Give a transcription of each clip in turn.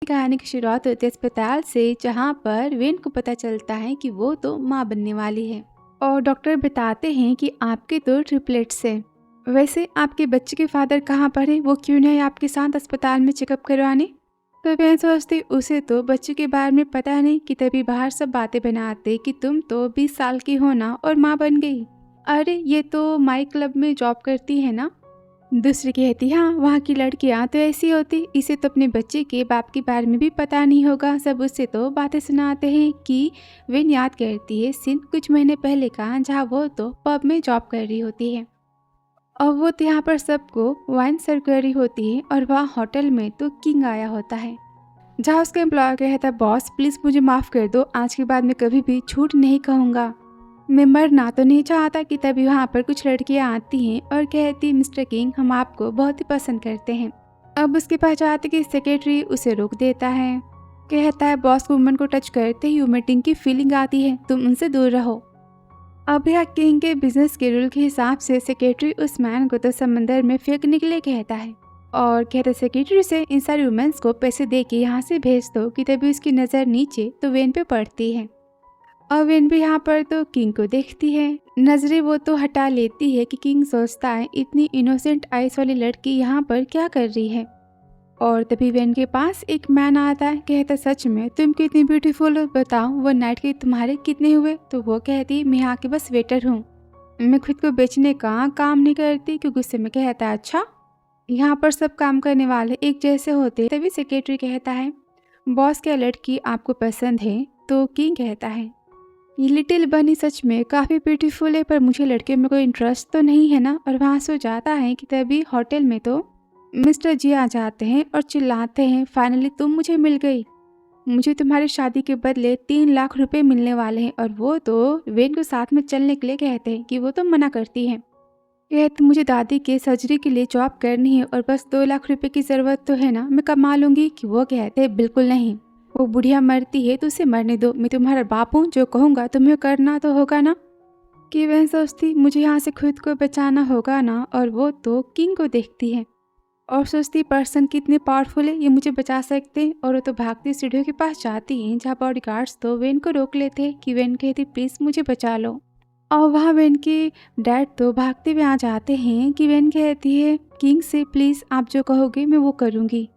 कहानी की शुरुआत होती है अस्पताल से, जहाँ पर वेन को पता चलता है कि वो तो माँ बनने वाली है। और डॉक्टर बताते हैं कि आपके तो ट्रिपलेट्स हैं। वैसे आपके बच्चे के फादर कहाँ पर हैं? वो क्यों नहीं आपके साथ अस्पताल में चेकअप करवाने? तो वेन सोचती उसे तो बच्चे के बारे में पता नहीं कि तभी बाहर सब बातें बनाते कि तुम तो 20 साल की हो ना और माँ बन गई। अरे ये तो माई क्लब में जॉब करती है ना। दूसरी कहती हाँ, वहाँ की लड़कियाँ तो ऐसी होती, इसे तो अपने बच्चे के बाप के बारे में भी पता नहीं होगा। सब उससे तो बातें सुनाते हैं कि विन याद करती है सीन कुछ महीने पहले का, जहाँ वो तो पब में जॉब कर रही होती है और वो तो यहाँ पर सबको वाइन सर्व कर रही होती है। और वहाँ होटल में तो किंग आया होता है, जहाँ उसका एम्प्लॉयर कहता है बॉस प्लीज़ मुझे माफ़ कर दो, आज के बाद मैं कभी भी झूठ नहीं कहूँगा। मैं मरना तो नहीं चाहता कि तभी वहाँ पर कुछ लड़कियाँ आती हैं और कहती मिस्टर किंग हम आपको बहुत ही पसंद करते हैं। अब उसके पास जाते कि सेक्रेटरी उसे रोक देता है, कहता है बॉस वुमन को टच करते ही वोमिटिंग की फीलिंग आती है, तुम उनसे दूर रहो। अब यह किंग के बिजनेस के रूल के हिसाब से सेक्रेटरी उस मैन को तो समंदर में फेंकने के लिए कहता है और कहते सेक्रेटरी से इन सारी वुमेन्स को पैसे दे के यहाँ से भेज दो। कि तभी उसकी नज़र नीचे तो वेन पे पड़ती है और वेन भी यहाँ पर तो किंग को देखती है। नजरें वो तो हटा लेती है कि किंग सोचता है इतनी इनोसेंट आइस वाली लड़की यहाँ पर क्या कर रही है। और तभी वेन के पास एक मैन आता है, कहता सच में तुम कितनी ब्यूटीफुल हो, बताओ वो नाइट के तुम्हारे कितने हुए? तो वो कहती मैं यहाँ के बस वेटर हूँ, मैं खुद को बेचने का काम नहीं करती। क्यों गुस्से में कहता है अच्छा यहाँ पर सब काम करने वाले एक जैसे होते। तभी सेक्रेटरी कहता है बॉस क्या लड़की आपको पसंद है? तो किंग कहता है ये लिटिल बनी सच में काफ़ी ब्यूटीफुल है, पर मुझे लड़के में कोई इंटरेस्ट तो नहीं है ना। और वहाँ से जाता है कि तभी होटल में तो मिस्टर जी आ जाते हैं और चिल्लाते हैं फाइनली तुम मुझे मिल गई, मुझे तुम्हारी शादी के बदले 3 लाख रुपए मिलने वाले हैं। और वो तो वेन को साथ में चलने के लिए कहते हैं कि वो तो मना करती है, कहते मुझे दादी के सर्जरी के लिए जॉब करनी है और बस 2 लाख रुपए की ज़रूरत तो है ना, मैं कमा लूँगी। कि वो कहते हैं बिल्कुल नहीं, वो बुढ़िया मरती है तो उसे मरने दो, मैं तुम्हारा बाप हूँ, जो कहूँगा तुम्हें करना तो होगा ना। कि वह सोचती मुझे यहाँ से खुद को बचाना होगा ना। और वो तो किंग को देखती है और सोचती पर्सन कितने पावरफुल है, ये मुझे बचा सकते हैं। और वो तो भागती सीढ़ियों के पास जाती हैं, जहाँ बॉडीगार्ड्स तो वेन को रोक लेते हैं कि वेन कहती प्लीज़ मुझे बचा लो। और वहाँ वेन के डैड तो भागते हुए आ जाते हैं कि वेन कहती है किंग से प्लीज़ आप जो कहोगे मैं वो करूँगी।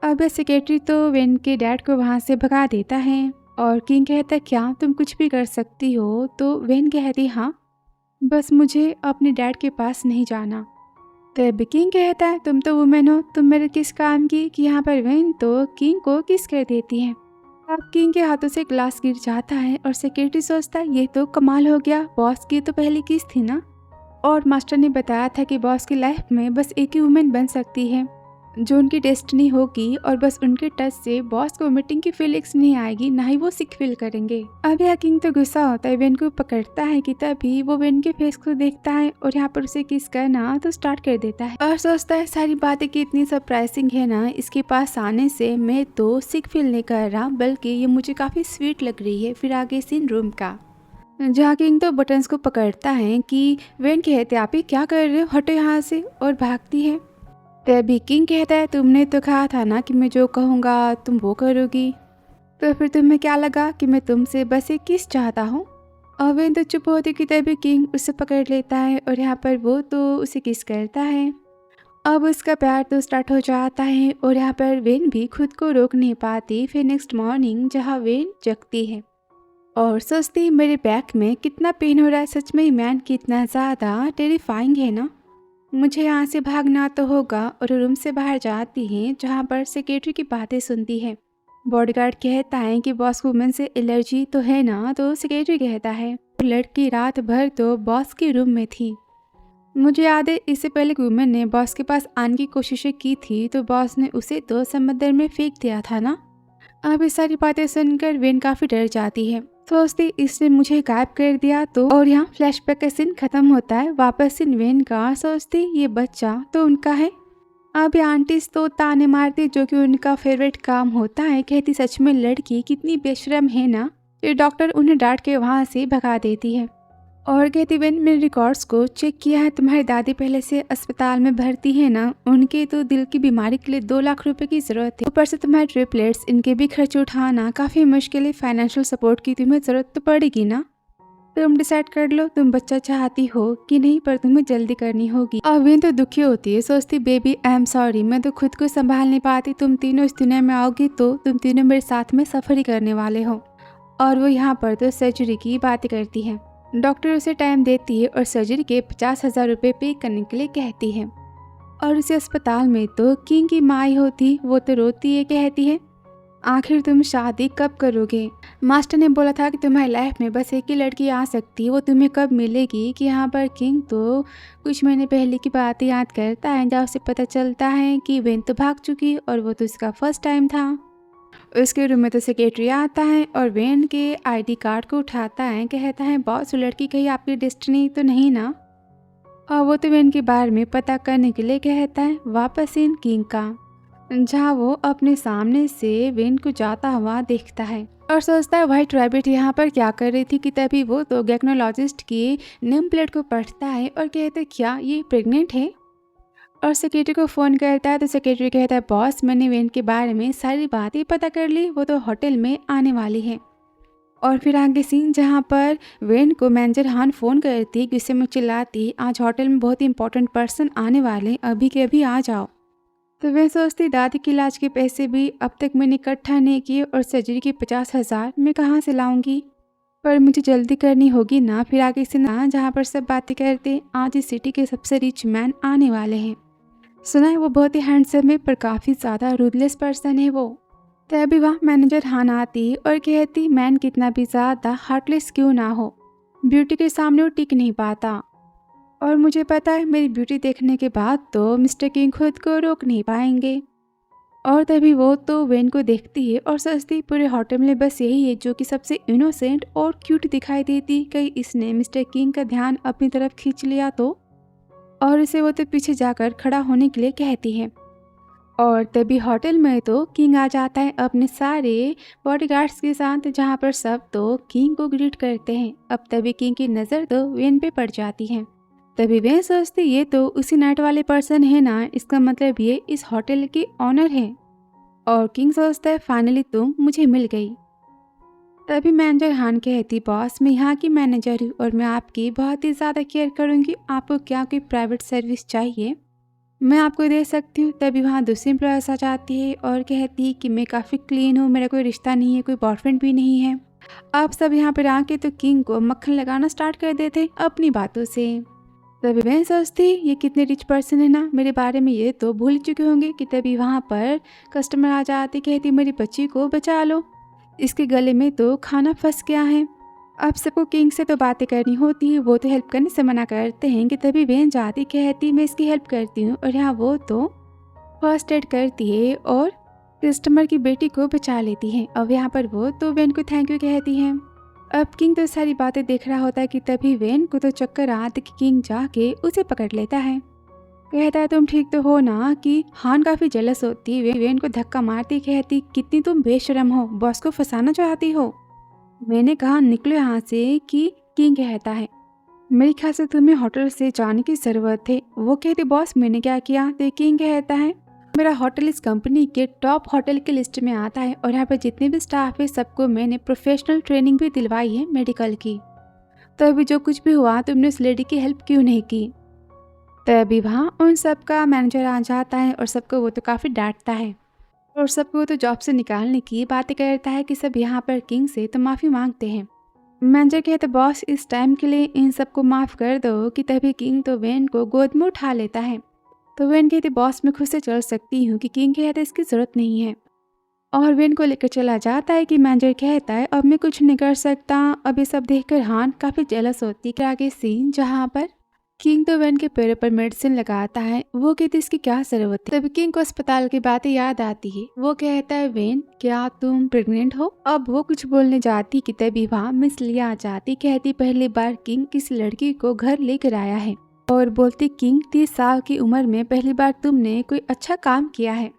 अब सेक्रेटरी तो वेन के डैड को वहाँ से भगा देता है और किंग कहता है क्या तुम कुछ भी कर सकती हो? तो वेन कहती हाँ, बस मुझे अपने डैड के पास नहीं जाना। तब किंग कहता है तुम तो वुमेन हो, तुम मेरे किस काम की? कि यहाँ पर वेन तो किंग को किस कर देती है। अब किंग के हाथों से ग्लास गिर जाता है और सेक्रेटरी सोचता है ये तो कमाल हो गया, बॉस की तो पहली किस थी ना। और मास्टर ने बताया था कि बॉस की लाइफ में बस एक ही वुमेन बन सकती है जो उनकी डेस्टिनी होगी, और बस उनके टच से बॉस को मीटिंग की फीलिंग्स नहीं आएगी, ना ही वो सिक फील करेंगे। अब यह किंग तो गुस्सा होता है, वेन को पकड़ता है कि तभी वो वेन के फेस को देखता है और यहाँ पर उसे किस करना तो स्टार्ट कर देता है और सोचता है सारी बातें कितनी सरप्राइजिंग है ना, इसके पास आने से मैं तो सिक फील नहीं कर रहा, बल्कि ये मुझे काफ़ी स्वीट लग रही है। फिर आगे सीन रूम का, जहाँ किंग तो बटन्स को पकड़ता है कि वेन कहते आप ही क्या कर रहे हो, हटो यहाँ से, और भागती है। तभी किंग कहता है तुमने तो कहा था ना कि मैं जो कहूँगा तुम वो करोगी, तो फिर तुम्हें क्या लगा कि मैं तुमसे बस एक किस चाहता हूँ। और वेन तो चुप होती कि तभी किंग उसे पकड़ लेता है और यहाँ पर वो तो उसे किस करता है। अब उसका प्यार तो स्टार्ट हो जाता है और यहाँ पर वेन भी खुद को रोक नहीं पाती। फिर नेक्स्ट मॉर्निंग जहाँ वेन जगती है और सोचती मेरे बैक में कितना पेन हो रहा है, सच में मैन कितना ज़्यादा टेरिफाइंग है ना, मुझे यहाँ से भागना तो होगा। और रूम से बाहर जाती हैं, जहाँ पर सेक्रेटरी की बातें सुनती है। बॉडीगार्ड कहता है कि बॉस को वुमेन से एलर्जी तो है ना, तो सेक्रेटरी कहता है लड़की रात भर तो बॉस के रूम में थी, मुझे याद है इससे पहले वुमेन ने बॉस के पास आने की कोशिशें की थी, तो बॉस ने उसे तो समंदर में फेंक दिया था ना। अब ये सारी बातें सुनकर वेन काफ़ी डर जाती है, सोचती इसने मुझे गायब कर दिया तो। और यहाँ फ्लैशबैक का सीन खत्म होता है, वापस सीन वेन का, सोचती ये बच्चा तो उनका है। अब ये आंटीज तो ताने मारती जो कि उनका फेवरेट काम होता है, कहती सच में लड़की कितनी बेशरम है ना। ये डॉक्टर उन्हें डांट के वहाँ से भगा देती है और कहती वेन मैंने रिकॉर्ड्स को चेक किया है, तुम्हारी दादी पहले से अस्पताल में भर्ती है ना, उनके तो दिल की बीमारी के लिए 2 लाख रुपए की जरूरत है। ऊपर से तुम्हारे ट्रिपलेट्स, इनके भी खर्च उठाना काफी मुश्किल है। फाइनेंशियल सपोर्ट की तुम्हें जरूरत तो पड़ेगी ना। तुम डिसाइड कर लो तुम बच्चा चाहती हो कि नहीं, पर तुम्हें जल्दी करनी होगी। और वेन तो दुखी होती है, सोचती बेबी आई एम सॉरी, मैं तो खुद को संभाल नहीं पाती। तुम तीनों इस दुनिया में आओगी तो तुम तीनों मेरे साथ में सफर ही करने वाले हो। और वो यहाँ पर तो सर्जरी की बातें करती है। डॉक्टर उसे टाइम देती है और सर्जरी के 50,000 रुपये पे करने के लिए कहती है। और उसे अस्पताल में तो किंग की माँ ही होती, वो तो रोती है, कहती है आखिर तुम शादी कब करोगे? मास्टर ने बोला था कि तुम्हारी लाइफ में बस एक ही लड़की आ सकती है, वो तुम्हें कब मिलेगी? कि यहाँ पर किंग तो कुछ महीने पहले की बात याद करता है जब उसे पता चलता है कि वेन तो भाग चुकी और वो तो उसका फर्स्ट टाइम था। उसके रूम में तो सेक्रेटरी आता है और वेन के आईडी कार्ड को उठाता है, कहता है बॉस वो लड़की कहीं आपकी डेस्टिनी तो नहीं ना। और वो तो वेन के बारे में पता करने के लिए कहता है वापस इन किंग का, जहाँ वो अपने सामने से वेन को जाता हुआ देखता है और सोचता है व्हाइट रैबिट यहाँ पर क्या कर रही थी। कि तभी वो तो गैक्नोलॉजिस्ट की नेम प्लेट को पढ़ता है और कहता है क्या ये प्रेग्नेंट है? और सेक्रेटरी को फ़ोन करता है तो सेक्रेटरी कहता है बॉस मैंने वेन के बारे में सारी बातें पता कर ली, वो तो होटल में आने वाली है। और फिर आगे सीन जहाँ पर वेन को मैनेजर हान फ़ोन करती, गुस्से में चिल्लाती आज होटल में बहुत ही इंपॉर्टेंट पर्सन आने वाले, अभी के अभी आ जाओ। तो वह सोचती दादी के इलाज के पैसे भी अब तक मैंने इकट्ठा नहीं किए और सर्जरी के 50,000 मैं कहाँ से लाऊंगी, पर मुझे जल्दी करनी होगी ना। फिर आगे से ना जहाँ पर सब बातें करते आज इस सिटी के सबसे रिच मैन आने वाले हैं। सुना है वो बहुत ही हैंडसम है पर काफ़ी ज़्यादा रूथलेस पर्सन है वो। तभी वहाँ मैनेजर हान आती और कहती मैन कितना भी ज़्यादा हार्टलेस क्यों ना हो, ब्यूटी के सामने वो टिक नहीं पाता। और मुझे पता है मेरी ब्यूटी देखने के बाद तो मिस्टर किंग खुद को रोक नहीं पाएंगे। और तभी वो तो वेन को देखती है और सोचती पूरे होटल में बस यही है जो कि सबसे इनोसेंट और क्यूट दिखाई देती, कहीं इसने मिस्टर किंग का ध्यान अपनी तरफ खींच लिया तो। और इसे वो तो पीछे जाकर खड़ा होने के लिए कहती है। और तभी होटल में तो किंग आ जाता है अपने सारे बॉडीगार्ड्स के साथ, जहाँ पर सब तो किंग को ग्रीट करते हैं। अब तभी किंग की नज़र तो वेन पे पड़ जाती है। तभी वे सोचते ये तो उसी नाइट वाले पर्सन है ना, इसका मतलब ये इस होटल के ऑनर है। और किंग सोचता है फाइनली तुम मुझे मिल गई। तभी मैनेजर हान कहती बॉस मैं यहाँ की मैनेजर हूँ और मैं आपकी बहुत ही ज़्यादा केयर करूँगी, आपको क्या कोई प्राइवेट सर्विस चाहिए मैं आपको दे सकती हूँ। तभी वहाँ दूसरी एम्प्लॉयर्स आ जाती है और कहती कि मैं काफ़ी क्लीन हूँ, मेरा कोई रिश्ता नहीं है, कोई बॉयफ्रेंड भी नहीं है। आप सब यहाँ पर आके तो किंग को मक्खन लगाना स्टार्ट कर देते अपनी बातों से। तभी मैं सोचती ये कितने रिच पर्सन है ना, मेरे बारे में ये तो भूल चुके होंगे। कि तभी वहाँ पर कस्टमर आ जाती, कहती मेरी बच्ची को बचा लो, इसके गले में तो खाना फंस गया है। अब सबको किंग से तो बातें करनी होती है, वो तो हेल्प करने से मना करते हैं। कि तभी वेन जाती कहती मैं इसकी हेल्प करती हूँ और यहाँ वो तो फर्स्ट एड करती है और कस्टमर की बेटी को बचा लेती है। अब यहाँ पर वो तो वेन को थैंक यू कहती है। अब किंग तो सारी बातें देख रहा होता है कि तभी वेन को तो चक्कर आते कि किंग जाके उसे पकड़ लेता है, कहता है तुम ठीक तो हो ना। कि हान काफी जेलस होती है, वेन को धक्का मारती कहती कितनी तुम बेशरम हो, बॉस को फंसाना चाहती हो। मैंने कहा निकलो यहाँ से। कि किंग कहता है मेरे ख्याल से तुम्हें होटल से जाने की जरूरत है। वो कहती बॉस मैंने क्या किया? तो किंग कहता है मेरा होटल इस कंपनी के टॉप होटल के लिस्ट में आता है और यहाँ पर जितने भी स्टाफ है सबको मैंने प्रोफेशनल ट्रेनिंग भी दिलवाई है मेडिकल की। तो अभी जो कुछ भी हुआ तुमने उस लेडी की हेल्प क्यों नहीं की? तभी वहाँ उन सबका मैनेजर आ जाता है और सबको वो तो काफ़ी डांटता है और सबको तो जॉब से निकालने की बातें करता है। कि सब यहाँ पर किंग से तो माफ़ी मांगते हैं। मैनेजर कहते बॉस इस टाइम के लिए इन सबको माफ़ कर दो। कि तभी किंग तो वेन को गोद में उठा लेता है। तो वेन कहती बॉस मैं खुद से चल सकती हूँ। कि किंग कहते इसकी ज़रूरत नहीं है और वेन को लेकर चला जाता है। कि मैनेजर कहता है अब मैं कुछ नहीं कर सकता। अब ये सब देखकर हान काफ़ी जेलस होती है। आगे सीन जहाँ पर किंग तो वेन के पैरों पर मेडिसिन लगाता है, वो कहती इसकी क्या ज़रूरत है। तभी किंग को अस्पताल की बातें याद आती है। वो कहता है वेन क्या तुम प्रेग्नेंट हो? अब वो कुछ बोलने जाती कि तभी वहाँ मिस लिया आ जाती, कहती पहली बार किंग किसी लड़की को घर लेकर आया है और बोलती किंग 30 साल की उम्र में पहली बार तुमने कोई अच्छा काम किया है।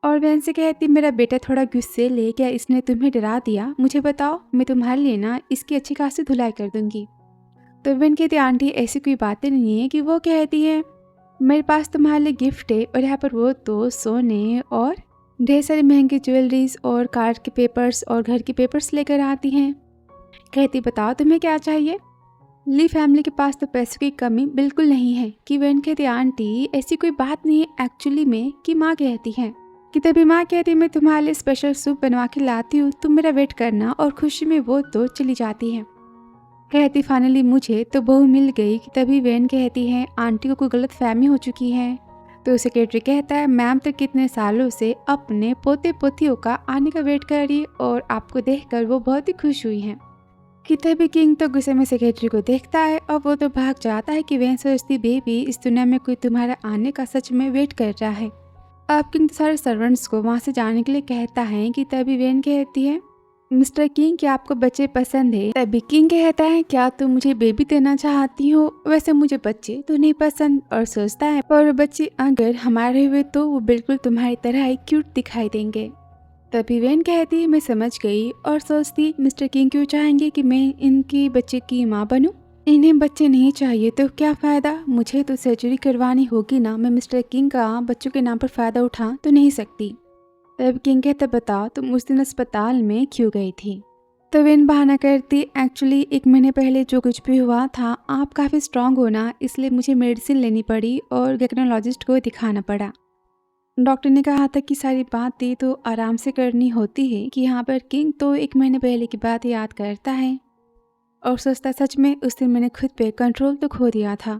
और वेन से कहती मेरा बेटा थोड़ा गुस्से ले, क्या इसने तुम्हें डरा दिया? मुझे बताओ मैं तुम्हारे लिए ना इसकी अच्छी खासी धुलाई कर दूंगी। तो वेन कहती आंटी ऐसी कोई बातें नहीं है। कि वो कहती है मेरे पास तुम्हारे लिए गिफ्ट है, और यहाँ पर वो तो सोने और ढेर सारी महंगी ज्वेलरीज और कार के पेपर्स और घर के पेपर्स लेकर आती हैं। कहती बताओ तुम्हें क्या चाहिए। ली फैमिली के पास तो पैसों की कमी बिल्कुल नहीं है। कि वेन कहती आंटी ऐसी कोई बात नहीं है एक्चुअली में। कि माँ कहती है कि तभी माँ कहती मैं तुम्हारे लिए स्पेशल सूप बनवा के लाती हूँ, तुम मेरा वेट करना। और खुशी में वो तो चली जाती है। कहती फाइनली मुझे तो बहू मिल गई। कि तभी वेन कहती है आंटी को कोई गलत फहमी हो चुकी है। तो सेक्रेटरी कहता है मैम तो कितने सालों से अपने पोते पोतियों का आने का वेट कर रही और आपको देखकर वो बहुत ही खुश हुई हैं। कि तभी किंग तो गुस्से में सेक्रेटरी को देखता है और वो तो भाग जाता है। कि वेन सोचती बेबी इस दुनिया में कोई तुम्हारा आने का सच में वेट कर रहा है। अब किंग तो सारे सर्वेंट्स को वहाँ से जाने के लिए कहता है। कि तभी वेन कहती है मिस्टर किंग क्या आपको बच्चे पसंद है। तभी किंग कहता है क्या तुम मुझे बेबी देना चाहती हो। वैसे मुझे बच्चे तो नहीं पसंद। और सोचता है पर बच्चे अगर हमारे हुए तो वो बिल्कुल तुम्हारी तरह ही क्यूट दिखाई देंगे। तभी वेन कहती है मैं समझ गई। और सोचती मिस्टर किंग क्यों चाहेंगे कि मैं इनकी बच्चे की माँ बनूं। इन्हें बच्चे नहीं चाहिए तो क्या फ़ायदा, मुझे तो सर्जरी करवानी होगी ना। मैं मिस्टर किंग का बच्चों के नाम पर फ़ायदा उठा तो नहीं सकती। तब किंग कहता बताओ तुम उस दिन अस्पताल में क्यों गई थी। तो वेन बहाना करती एक्चुअली 1 महीने पहले जो कुछ भी हुआ था आप काफ़ी स्ट्रांग हो ना, इसलिए मुझे मेडिसिन लेनी पड़ी और गैस्ट्रोलॉजिस्ट को दिखाना पड़ा। डॉक्टर ने कहा था कि सारी बातें तो आराम से करनी होती है। कि यहाँ पर किंग तो 1 महीने पहले की बात याद करता है और सोचता सच में उस दिन मैंने खुद पे कंट्रोल तो खो दिया था,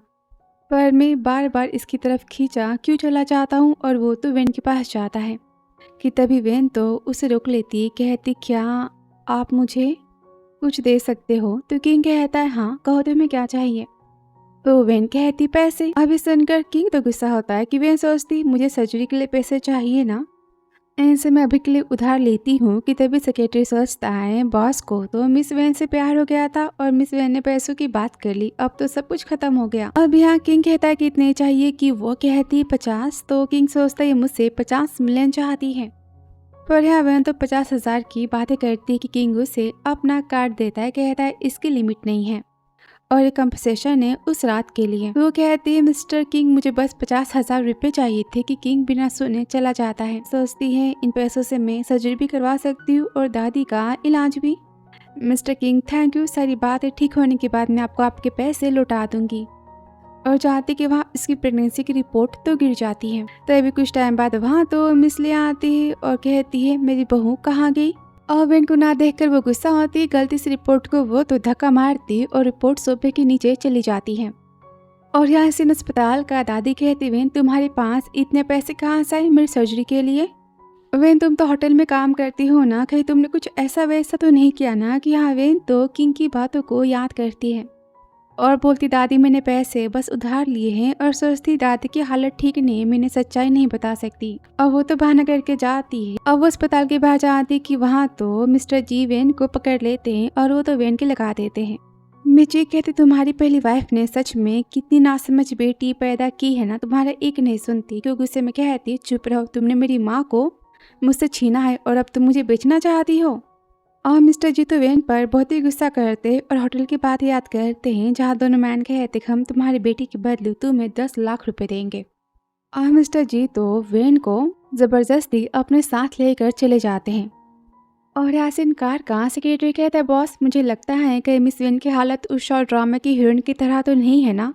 पर मैं बार बार इसकी तरफ खींचा क्यों चला जाता हूँ। और वो तो वेन के पास जाता है। कि तभी वेन तो उसे रोक लेती कहती क्या आप मुझे कुछ दे सकते हो। तो किंग कहता है हाँ कहो तुम्हें क्या चाहिए। तो वेन कहती पैसे। अभी सुनकर किंग तो गुस्सा होता है। कि वेन सोचती मुझे सर्जरी के लिए पैसे चाहिए ना, इनसे मैं अभी के लिए उधार लेती हूँ। कि तभी सेक्रेटरी सोचता है बॉस को तो मिस वेन से प्यार हो गया था और मिस वेन ने पैसों की बात कर ली, अब तो सब कुछ खत्म हो गया। अब यहाँ किंग कहता है कि इतने चाहिए। कि वो कहती 50। तो किंग सोचता है मुझसे 50 मिलियन चाहती है। पर यहाँ वेन तो 50,000 की बातें करती है। कि किंग उसे अपना कार्ड देता है, कहता है इसकी लिमिट नहीं है और ये कंपनसेशन है उस रात के लिए। वो कहती है मिस्टर किंग मुझे बस 50,000 रुपये चाहिए थे। कि किंग बिना सुने चला जाता है। सोचती है इन पैसों से मैं सर्जरी भी करवा सकती हूँ और दादी का इलाज भी। मिस्टर किंग थैंक यू, सारी बातें ठीक होने के बाद मैं आपको आपके पैसे लौटा दूंगी। और चाहती कि वहाँ इसकी प्रेगनेंसी की रिपोर्ट तो गिर जाती है। तभी कुछ टाइम बाद वहाँ तो मिस ले आती है और कहती है मेरी बहू कहाँ गई। और वेन को ना देखकर वो गुस्सा होती है। गलती से रिपोर्ट को वो तो धक्का मारती और रिपोर्ट सोफे के नीचे चली जाती है। और यहाँ से अस्पताल का दादी कहती वेन तुम्हारे पास इतने पैसे कहाँ से आए मेरी सर्जरी के लिए। वेन तुम तो होटल में काम करती हो ना, कहीं तुमने कुछ ऐसा वैसा तो नहीं किया ना। कि हाँ वेन तो किंग की बातों को याद करती है और बोलती दादी मैंने पैसे बस उधार लिए हैं। और सोचती दादी की हालत ठीक नहीं है, मैंने सच्चाई नहीं बता सकती। और वो तो बहाना करके जाती है। अब वो अस्पताल के बाहर जाती कि वहाँ तो मिस्टर जी वेन को पकड़ लेते हैं और वो तो वेन के लगा देते हैं। मिची कहती तुम्हारी पहली वाइफ ने सच में कितनी नासमझ बेटी पैदा की है ना, तुम्हारा एक नहीं सुनती। क्यों गुस्से में कहती चुप रहो, तुमने मेरी माँ को मुझसे छीना है और अब तुम मुझे बेचना चाहती हो। और मिस्टर जी तो वेन पर बहुत ही गुस्सा करते और होटल की बात याद करते हैं जहाँ दोनों मैन कहते हम तुम्हारी बेटी के बदले तुम्हें 10 लाख रुपए देंगे। और मिस्टर जी तो वेन को जबरदस्ती अपने साथ लेकर चले जाते हैं। और यहाँ से इनकार का सेक्रेटरी कहता है बॉस मुझे लगता है कि मिस वेन की हालत उस शॉर्ट ड्रामा की हीरोइन की तरह तो नहीं है ना।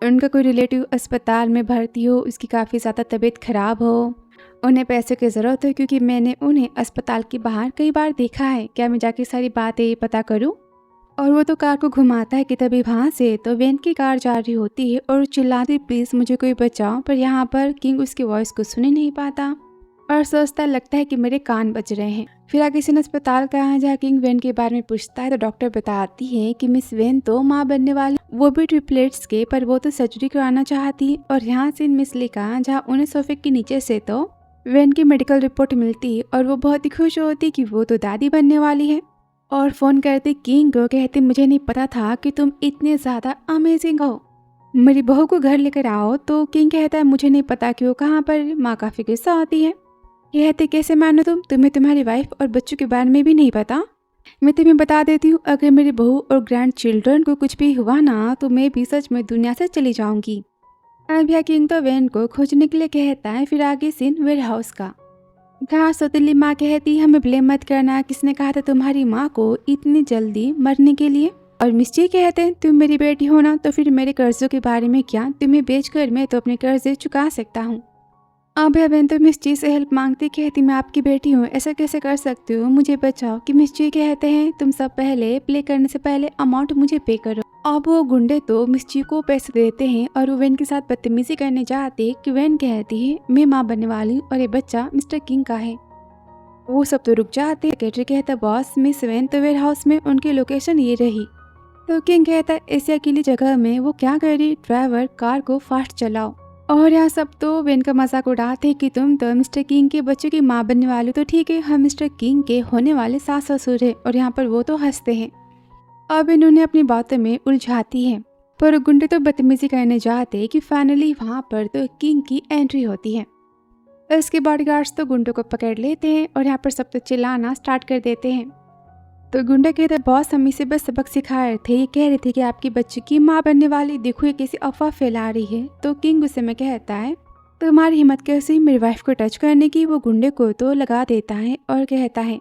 उनका कोई रिलेटिव अस्पताल में भर्ती हो, उसकी काफ़ी ज़्यादा तबीयत खराब हो, उन्हें पैसे की ज़रूरत है क्योंकि मैंने उन्हें अस्पताल के बाहर कई बार देखा है। क्या मैं जाके सारी बातें पता करूं। और वो तो कार को घुमाता है कि तभी वहाँ से तो वेन की कार जा रही होती है और चिल्लाती प्लीज़ मुझे कोई बचाओ। पर यहाँ पर किंग उसकी वॉइस को सुन ही नहीं पाता और सोचता लगता है कि मेरे कान बज रहे हैं। फिर आगे किसी अस्पताल का जहाँ किंग वेन के बारे में पूछता है तो डॉक्टर बताती है कि मिस वेन तो माँ बनने वाली, वो भी ट्रिपलेट्स के, पर वो तो सर्जरी कराना चाहती। और यहाँ से मिस लिका जहाँ उन्हें सोफे के नीचे से तो वेन की मेडिकल रिपोर्ट मिलती है और वो बहुत ही खुश होती कि वो तो दादी बनने वाली है। और फ़ोन करती किंग को कहती मुझे नहीं पता था कि तुम इतने ज़्यादा अमेजिंग हो, मेरी बहू को घर लेकर आओ। तो किंग कहता है मुझे नहीं पता कि वो कहाँ पर। माँ काफ़ी गुस्सा होती है, कहते कैसे मानो तुम्हें तुम्हारी वाइफ और बच्चों के बारे में भी नहीं पता। मैं तुम्हें बता देती हूँ, अगर मेरी बहू और ग्रैंड चिल्ड्रन को कुछ भी हुआ ना तो मैं भी सच में दुनिया से चली जाऊंगी। अब यह किंग तो वेन को खोजने के लिए कहता है। फिर आगे सीन वेयर हाउस का। जहाँ सौतेली माँ कहती है हमें ब्लेम मत करना, किसने कहा था तुम्हारी माँ को इतनी जल्दी मरने के लिए। और मिस्टी कहते हैं तुम मेरी बेटी हो ना तो फिर मेरे कर्जों के बारे में क्या, तुम्हें बेचकर मैं तो अपने कर्जे चुका सकता हूँ। अब बेन तो मिस्टी से हेल्प मांगती, कहती मैं आपकी बेटी हूँ, ऐसा कैसे कर सकती हूँ, मुझे बचाओ। कि मिस्टी कहते हैं तुम सब पहले प्ले करने से पहले अमाउंट मुझे पे करो। अब वो गुंडे तो मिस्टी को पैसे देते हैं और वो वेन के साथ बदतमीजी करने जाते कि वेन कहती है मैं माँ बनने वाली हूँ और ये बच्चा मिस्टर किंग का है। वो सब तो रुक जाते। सेक्रेटरी कहता बॉस मिस वेन तो वेयर हाउस में उनकी लोकेशन ये रही। तो किंग कहता ऐसी अकेली जगह में वो क्या कर रही, ड्राइवर कार को फास्ट चलाओ। और यहाँ सब तो वेन का मजाक उड़ाते कि तुम तो मिस्टर किंग के बच्चों की माँ बनने वाली, तो ठीक है हम मिस्टर किंग के होने वाले सास ससुर है। और यहाँ पर वो तो हंसते हैं। अब इन्होंने अपनी बातों में उलझाती है। पर गुंडे तो बदतमीजी करने जाते कि फाइनली वहाँ पर तो किंग की एंट्री होती है। इसके बॉडीगार्ड्स तो गुंडों को पकड़ लेते हैं और यहाँ पर सब तो चिल्लाना स्टार्ट कर देते हैं। तो गुंडा कहते बॉस हम इसे बस सबक सिखा रहे थे, ये कह रहे थे कि आपकी बच्ची की माँ बनने वाली, देखो ये कैसी अफवाह फैला रही है। तो किंग गुस्से में कहता है तुम्हारी हिम्मत कैसी मेरी वाइफ को टच करने की। वो गुंडे को तो लगा देता है और कहता है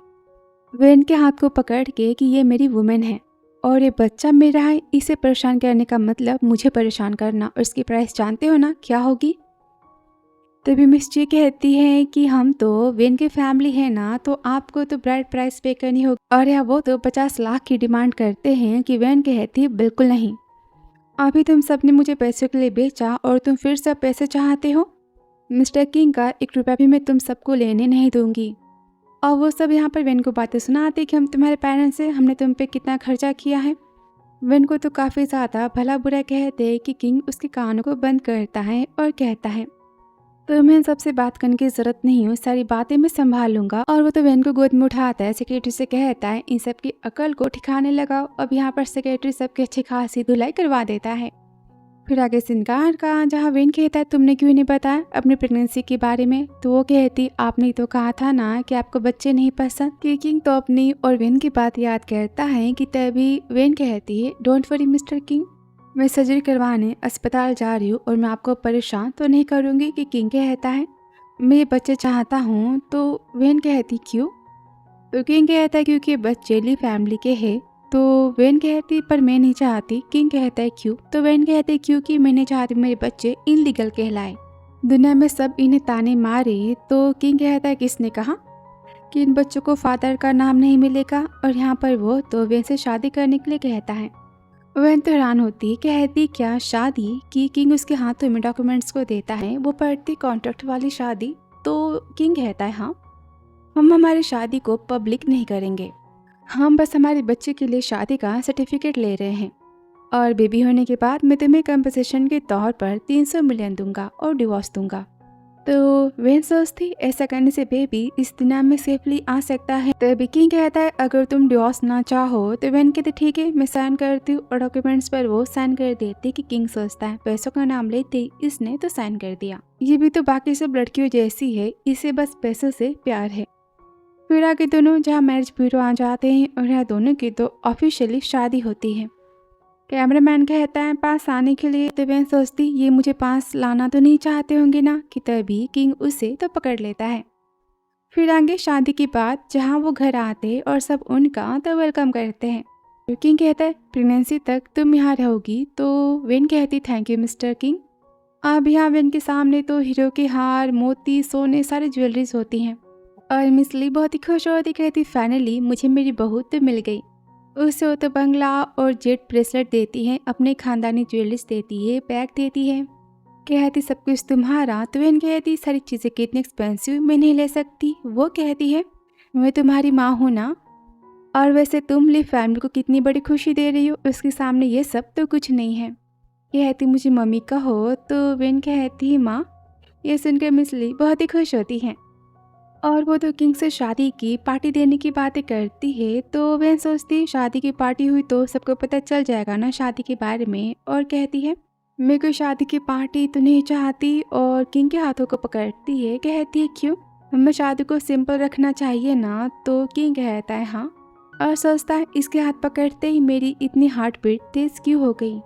वेन के हाथ को पकड़ के कि ये मेरी वुमेन है और ये बच्चा मेरा है, इसे परेशान करने का मतलब मुझे परेशान करना, और इसकी प्राइस जानते हो ना क्या होगी। तभी मिस जी कहती है कि हम तो वेन की फैमिली है ना, तो आपको तो ब्राइड प्राइस पे करनी होगी। और या वो तो 50 लाख की डिमांड करते हैं। कि वेन कहती बिल्कुल नहीं, अभी तुम सबने मुझे पैसों के लिए बेचा और तुम फिर सब पैसे चाहते हो। मिस्टर किंग का 1 रुपया भी मैं तुम सबको लेने नहीं दूंगी। और वो सब यहाँ पर वेन को बातें सुनाते कि हम तुम्हारे पेरेंट्स हैं, हमने तुम पे कितना खर्चा किया है। वेन को तो काफ़ी ज़्यादा भला बुरा कहते कि किंग उसके कानों को बंद करता है और कहता है तो मैं सबसे बात करने की जरूरत नहीं हो, सारी बातें मैं संभाल लूंगा। और वो तो वेन को गोद में उठाता है, सेक्रेटरी से कहता है इन सब की अकल को ठिकाने लगाओ। अब यहाँ पर सेक्रेटरी सबकी अच्छी खासी धुलाई करवा देता है। फिर आगे सिनकार का, जहाँ वेन कहता है तुमने क्यों नहीं बताया अपनी प्रेगनेंसी के बारे में। तो वो कहती आपने तो कहा था ना कि आपको बच्चे नहीं पसंद। कि किंग तो अपनी और वेन की बात याद करता है कि तभी वेन कहती है डोंट वरी मिस्टर किंग, मैं सर्जरी करवाने अस्पताल जा रही हूँ और मैं आपको परेशान तो नहीं करूँगी। कि किंग कहता है मैं बच्चे चाहता हूँ। तो वेन कहती क्यों। तो किंग कहता है क्योंकि बच्चे ली फैमिली के हैं। तो वेन कहती पर मैं नहीं चाहती। किंग कहता है क्यों। तो वेन कहती क्योंकि मैं नहीं चाहती मेरे बच्चे इनलीगल कहलाए, दुनिया में सब इन्हें ताने मारे। तो किंग कहता है किसने कहा कि इन बच्चों को फादर का नाम नहीं मिलेगा। और यहाँ पर वो तो वेन से शादी करने के लिए कहता है। वेन तो हैरान होती, कहती क्या शादी की। किंग उसके हाथों में डॉक्यूमेंट्स को देता है, वो पढ़ती कॉन्ट्रैक्ट वाली शादी। तो किंग कहता है हाँ हम हमारी शादी को पब्लिक नहीं करेंगे, हम बस हमारे बच्चे के लिए शादी का सर्टिफिकेट ले रहे हैं और बेबी होने के बाद मैं तुम्हें कंपनसेशन के तौर पर 300 मिलियन दूंगा और डिवोर्स दूंगा। तो वेन सोचती ऐसा करने से बेबी इस दुनिया में सेफली आ सकता है। तो किंग कहता है अगर तुम डिवोर्स ना चाहो। तो वेन कहती ठीक है मैं साइन करती हूँ और डॉक्यूमेंट्स पर वो साइन कर देती। कि किंग सोचता है पैसों का नाम लेते इसने तो साइन कर दिया, ये भी तो बाकी सब लड़कियों जैसी है, इसे बस पैसों से प्यार है। फिर आगे दोनों जहाँ मैरिज ब्यूरो आ जाते हैं और यहाँ दोनों की तो ऑफिशियली शादी होती है। कैमरामैन कहता है पास आने के लिए। तो वेन सोचती ये मुझे पास लाना तो नहीं चाहते होंगे ना। कि तभी किंग उसे तो पकड़ लेता है। फिर आगे शादी की बात, जहाँ वो घर आते और सब उनका तो वेलकम करते हैं। तो किंग कहता है प्रेगनेंसी तक तुम यहाँ रहोगी। तो वेन कहती थैंक यू मिस्टर किंग। अब यहाँ वेन के सामने तो हीरो के हार, मोती, सोने, सारी ज्वेलरीज होती हैं। और मिस ली बहुत ही खुश होती, कहती फाइनली मुझे मेरी बहू तो मिल गई। उसे वो तो बंगला और जेट ब्रेसलेट देती है, अपने खानदानी ज्वेलरीज देती है, बैग देती है, कहती सब कुछ तुम्हारा। तो वेन कहती सारी चीज़ें कितनी एक्सपेंसिव मैं नहीं ले सकती। वो कहती है मैं तुम्हारी माँ हूँ ना, और वैसे तुम ली फैमिली को कितनी बड़ी खुशी दे रही हो, उसके सामने ये सब तो कुछ नहीं है। कहती मुझे मम्मी कहो। तो वेन कहती है माँ। ये सुनकर मिस ली बहुत ही खुश होती हैं और वो तो किंग से शादी की पार्टी देने की बातें करती है। तो वेन सोचती शादी की पार्टी हुई तो सबको पता चल जाएगा ना शादी के बारे में। और कहती है मैं कोई शादी की पार्टी तो नहीं चाहती। और किंग के हाथों को पकड़ती है, कहती है क्यों, हमें शादी को सिंपल रखना चाहिए ना। तो किंग कहता है हाँ और सोचता है इसके हाथ पकड़ते ही मेरी इतनी हार्ट बीट तेज क्यों हो गई।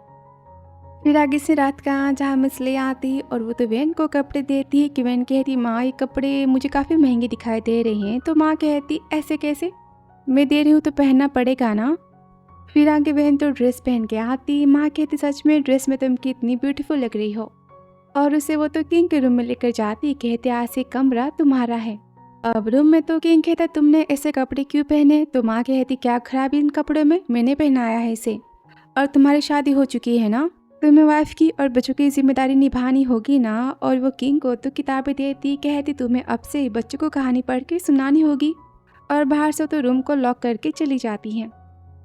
फिर आगे से रात का जहाँ मछली आती है और वो तो वेन को कपड़े देती है कि वेन कहती माँ ये कपड़े मुझे काफ़ी महंगे दिखाई दे रहे हैं। तो माँ कहती ऐसे कैसे, मैं दे रही हूँ तो पहनना पड़ेगा ना। फिर आगे बहन तो ड्रेस पहन के आती, माँ कहती सच में ड्रेस में तुम कितनी ब्यूटीफुल लग रही हो। और उसे वो तो किंग के रूम में लेकर जाती, कहते आज से कमरा तुम्हारा है। अब रूम में तो किंग कहता तुमने ऐसे कपड़े क्यों पहने। तो माँ कहती क्या खराबी इन कपड़ों में, मैंने पहनाया है इसे। और तुम्हारी शादी हो चुकी है ना, तुम्हें वाइफ की और बच्चों की जिम्मेदारी निभानी होगी ना। और वो किंग को तो किताबें देती, कहती तुम्हें अब से बच्चों को कहानी पढ़ के सुनानी होगी। और बाहर से तो रूम को लॉक करके चली जाती है।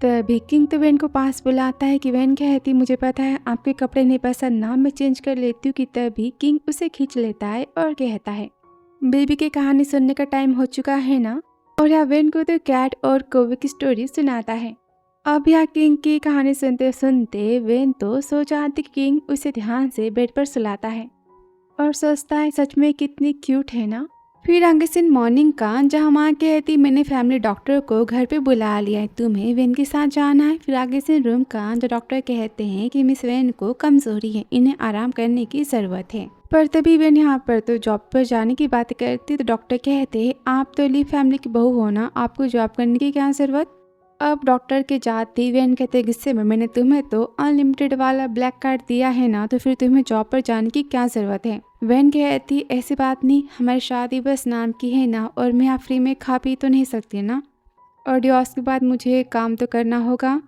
तभी किंग तो वेन को पास बुलाता है कि वेन कहती मुझे पता है आपके कपड़े नहीं पसंद ना, मैं चेंज कर लेती हूँ। कि तभी किंग उसे खींच लेता है और कहता है बेबी की कहानी सुनने का टाइम हो चुका है ना। और यहाँ वेन को तो कैट और कौवे की स्टोरी सुनाता है। अब यहाँ किंग की कहानी सुनते सुनते वेन तो सो जाती, किंग उसे ध्यान से बेड पर सुलाता है और सोचता है सच में कितनी क्यूट है ना। फिर आगे सीन मॉर्निंग का जहाँ माँ कहती मैंने फैमिली डॉक्टर को घर पे बुला लिया है, तुम्हें वेन के साथ जाना है। फिर आगे सीन रूम का जो डॉक्टर कहते हैं कि मिस वेन को कमजोरी है, इन्हें आराम करने की ज़रूरत है। पर तभी वेन यहाँ पर तो जॉब पर जाने की बात करती तो डॉक्टर कहते हैं आप तो ली फैमिली की बहू हो ना, आपको जॉब करने की क्या ज़रूरत। अब डॉक्टर के जाते वेन कहते गुस्से में मैंने तुम्हें तो अनलिमिटेड वाला ब्लैक कार्ड दिया है ना, तो फिर तुम्हें जॉब पर जाने की क्या ज़रूरत है। वेन कहती ऐसी बात नहीं, हमारी शादी बस नाम की है ना, और मैं यहाँ फ्री में खा पी तो नहीं सकती ना। और डिवोर्स के बाद मुझे काम तो करना होगा,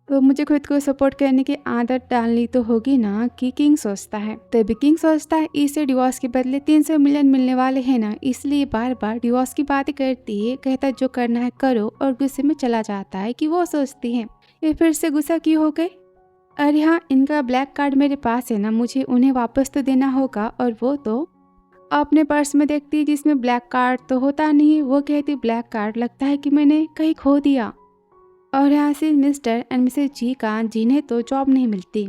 तो मुझे खुद को सपोर्ट करने की आदत डालनी तो होगी ना। कि किंग सोचता है। तभी किंग सोचता है इसे डिवोर्स के बदले 300 मिलियन मिलने वाले हैं ना, इसलिए बार बार डिवोर्स की बातें करती है। कहता जो करना है करो और गुस्से में चला जाता है कि वो सोचती है ये फिर से गुस्सा क्यों हो गए। अरे हाँ इनका ब्लैक कार्ड मेरे पास है ना, मुझे उन्हें वापस तो देना होगा। और वो तो अपने पर्स में देखती है जिसमें ब्लैक कार्ड तो होता नहीं। वो कहती ब्लैक कार्ड लगता है कि मैंने कहीं खो दिया। और यहाँ से मिस्टर एंड मिसेस जी का जिन्हें तो जॉब नहीं मिलती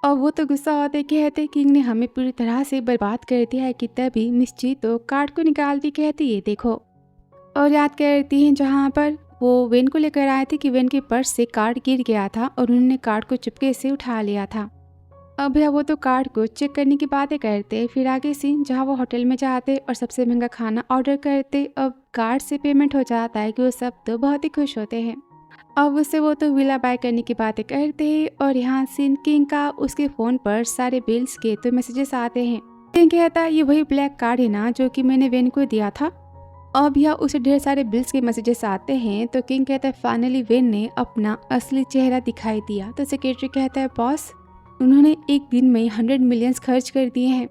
और वो तो गुस्सा होते कहते किंग ने हमें पूरी तरह से बर्बाद कर दिया है। कि तभी मिस जी तो कार्ड को निकालती, कहती ये देखो। और याद करती हैं जहाँ पर वो वेन को लेकर आए थे कि वेन के पर्स से कार्ड गिर गया था और उन्होंने कार्ड को चुपके से उठा लिया था। अब वो तो कार्ड को चेक करने की बातें करते। फिर आगे सीन जहाँ वो होटल में जाते और सबसे महंगा खाना ऑर्डर करते। अब कार्ड से पेमेंट हो जाता है कि वो सब तो बहुत ही खुश होते हैं। अब उससे वो तो विला बाय करने की बातें करते हैं। और यहाँ सीन किंग का उसके फ़ोन पर सारे बिल्स के तो मैसेजेस आते हैं। किंग कहता है ये वही ब्लैक कार्ड है ना जो कि मैंने वेन को दिया था। अब यहाँ उसे ढेर सारे बिल्स के मैसेजेस आते हैं। तो किंग कहता है फाइनली वेन ने अपना असली चेहरा दिखाई दिया। तो सेक्रेटरी कहता है बॉस उन्होंने एक दिन में 100 मिलियंस खर्च कर दिए हैं,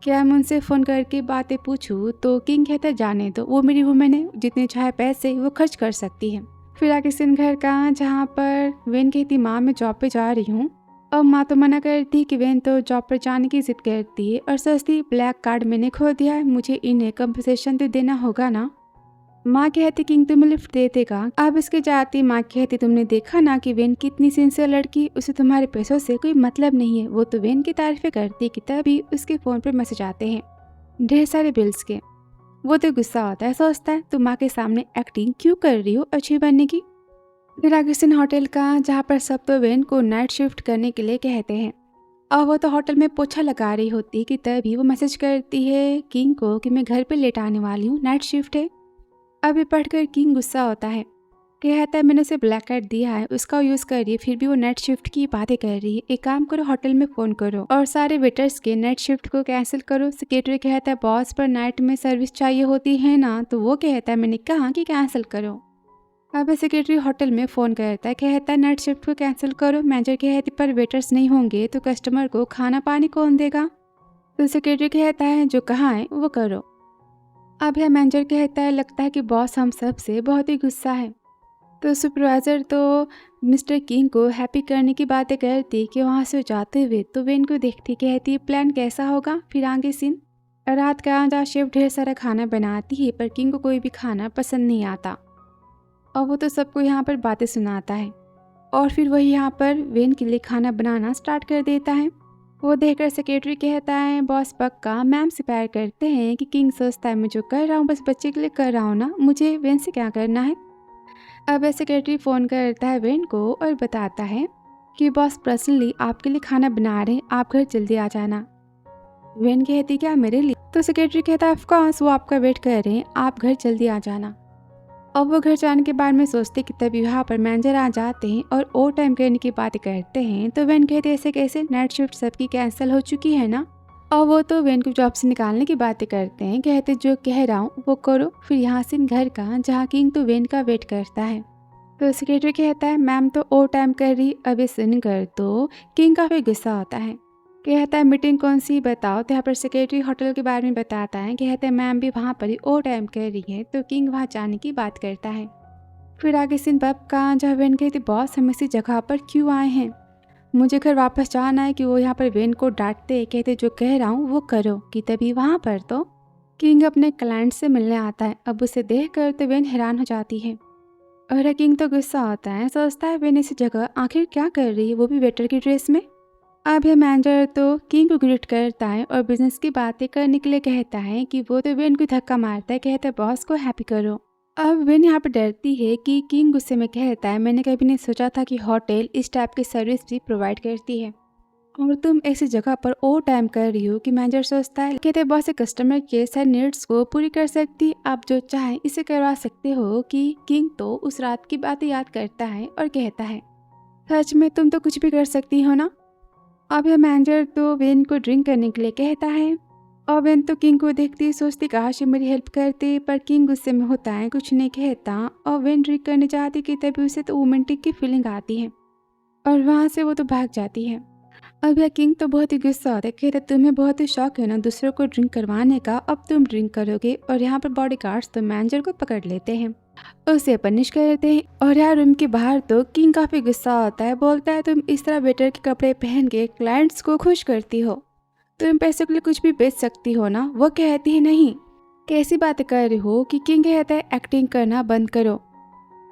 क्या मैं उनसे फ़ोन करके बातें पूछूं। तो किंग कहता है जाने दो, वो मेरी वुमेन है, जितने चाहे पैसे वो खर्च कर सकती है। फिर आगे सीन घर का जहाँ पर वेन कहती माँ मैं जॉब पे जा रही हूँ। अब माँ तो मना करती कि वेन तो जॉब पर जाने की जिद करती है और सोचती ब्लैक कार्ड मैंने खो दिया है, मुझे इन्हें कंपनसेशन तो देना होगा ना। माँ कहती किंग तुम्हें लिफ्ट दे देगा। अब इसके जाती माँ कहती तुमने देखा ना कि वेन कितनी सिंसियर लड़की, उसे तुम्हारे पैसों से कोई मतलब नहीं है। वो तो वेन की तारीफें करती कि तभी उसके फ़ोन पर मैसेज आते हैं ढेर सारे बिल्स के। वो तो गुस्सा होता है, सोचता है तुम माँ के सामने एक्टिंग क्यों कर रही हो अच्छी बनने की। फिर आगे सीन होटल का जहाँ पर सब तो वेन को नाइट शिफ्ट करने के लिए कहते हैं और वो तो होटल में पोछा लगा रही होती कि तभी वो मैसेज करती है किंग को कि मैं घर पे लेट आने वाली हूँ, नाइट शिफ्ट है। अभी पढ़कर किंग गुस्सा होता है, कहता है मैंने उसे ब्लैक कार्ड दिया है, उसका यूज़ करिए, फिर भी वो नाइट शिफ्ट की बातें कर रही है। एक काम करो होटल में फ़ोन करो और सारे वेटर्स के नाइट शिफ्ट को कैंसिल करो। सेक्रेटरी कहता है बॉस पर नाइट में सर्विस चाहिए होती है ना। तो वो कहता है मैंने कहा कि कैंसिल करो। अब सेक्रेटरी होटल में फ़ोन करता है, कहता है नाइट शिफ्ट को कैंसिल करो। मैनेजर कहती पर वेटर्स नहीं होंगे तो कस्टमर को खाना पानी कौन देगा। तो सेक्रेटरी कहता है जो कहा है वो करो। अब यह मैनेजर कहता है लगता है कि बॉस हम सब से बहुत ही गुस्सा है। तो सुपरवाइज़र तो मिस्टर किंग को हैप्पी करने की बातें करती कि वहाँ से जाते हुए तो वेन को देखती, कहती प्लान कैसा होगा। फिर आगे सीन रात का जहाँ शेफ ढेर सारा खाना बनाती है पर किंग को कोई भी खाना पसंद नहीं आता और वो तो सबको यहाँ पर बातें सुनाता है। और फिर वही यहाँ पर वेन के लिए खाना बनाना स्टार्ट कर देता है। वो देखकर सेक्रेटरी कहता है बॉस पक्का। मैम से प्यार करते हैं कि किंग सोचता है मैं जो कर रहा हूँ बस बच्चे के लिए कर रहा हूँ ना, मुझे वेन से क्या करना है। अब सेक्रेटरी फ़ोन करता है वेन को और बताता है कि बॉस पर्सनली आपके लिए खाना बना रहे हैं, आप घर जल्दी आ जाना। वेन कहती क्या मेरे लिए? तो सेक्रेटरी कहता है ऑफ कोर्स, वो आपका वेट कर रहे हैं, आप घर जल्दी आ जाना। अब वो घर जाने के बाद में सोचते कि तभी वहाँ पर मैनेजर आ जाते हैं और ओवर टाइम करने की बातें करते हैं। तो वेन कहते ऐसे कैसे, नाइट शिफ्ट सबकी कैंसिल हो चुकी है ना। और वो तो वेन को जॉब से निकालने की बातें करते हैं, कहते जो कह रहा हूँ वो करो, फिर यहाँ से घर का, जहाँ किंग तो वेन का वेट करता है। तो सेक्रेटरी कहता है मैम तो ओवर टाइम कर रही, अब ये सुनकर तो किंग काफ़ी गुस्सा होता है। कहता है मीटिंग कौन सी बताओ। तो यहाँ पर सेक्रेटरी होटल के बारे में बताता है। कहते हैं मैम भी वहाँ पर ही ओवर टाइम कर रही है। तो किंग वहाँ जाने की बात करता है। फिर आगे सीन पब का, जहाँ वेन कहती बॉस हम इसी जगह पर क्यों आए हैं, मुझे घर वापस जाना है। कि वो यहाँ पर वेन को डांटते, कहते जो कह रहा हूँ वो करो। कि तभी वहाँ पर तो किंग अपने क्लाइंट से मिलने आता है। अब उसे देख कर तो वेन हैरान हो जाती है और किंग तो गुस्सा होता है, सोचता है वेन इसी जगह आखिर क्या कर रही है, वो भी वेटर की ड्रेस में। अब यह मैनेजर तो किंग को ग्रीट करता है और बिजनेस की बातें करने के लिए कहता है कि वो तो वेन को धक्का मारता है, कहता है बॉस को हैप्पी करो। अब वेन यहाँ पर डरती है कि किंग गुस्से में कहता है मैंने कभी नहीं सोचा था कि होटल इस टाइप की सर्विस भी प्रोवाइड करती है और तुम ऐसी जगह पर ओवर टाइम कर रही हो। कि मैनेजर सोचता है, कहते बहुत से कस्टमर के सारे नीड्स को पूरी कर सकती, आप जो चाहे इसे करवा सकते हो। कि किंग तो उस रात की बातें याद करता है और कहता है सच में तुम तो कुछ भी कर सकती हो ना। अब यह मैनेजर तो वेन को ड्रिंक करने के लिए कहता है और वेन तो किंग को देखती सोचती काश मेरी हेल्प करते, पर किंग गुस्से में होता है, कुछ नहीं कहता और वेन ड्रिंक करने जाती कि तभी उसे तो रोमांटिक की फीलिंग आती है और वहाँ से वो तो भाग जाती है। अब यह किंग तो बहुत ही गुस्सा होता है, कहता तुम्हें बहुत ही शौक है ना दूसरों को ड्रिंक करवाने का, अब तुम ड्रिंक करोगे। और यहाँ पर बॉडीगार्ड्स तो मैनेजर को पकड़ लेते हैं, उसे पनिश करते हैं। और यार रूम के बाहर तो किंग काफी गुस्सा होता है, बोलता है तुम इस तरह वेटर के कपड़े पहन के क्लाइंट्स को खुश करती हो, तुम पैसों के लिए कुछ भी बेच सकती हो ना। वो कहती है नहीं, कैसी बातें कर रही हो। कि किंग कहता है एक्टिंग करना बंद करो,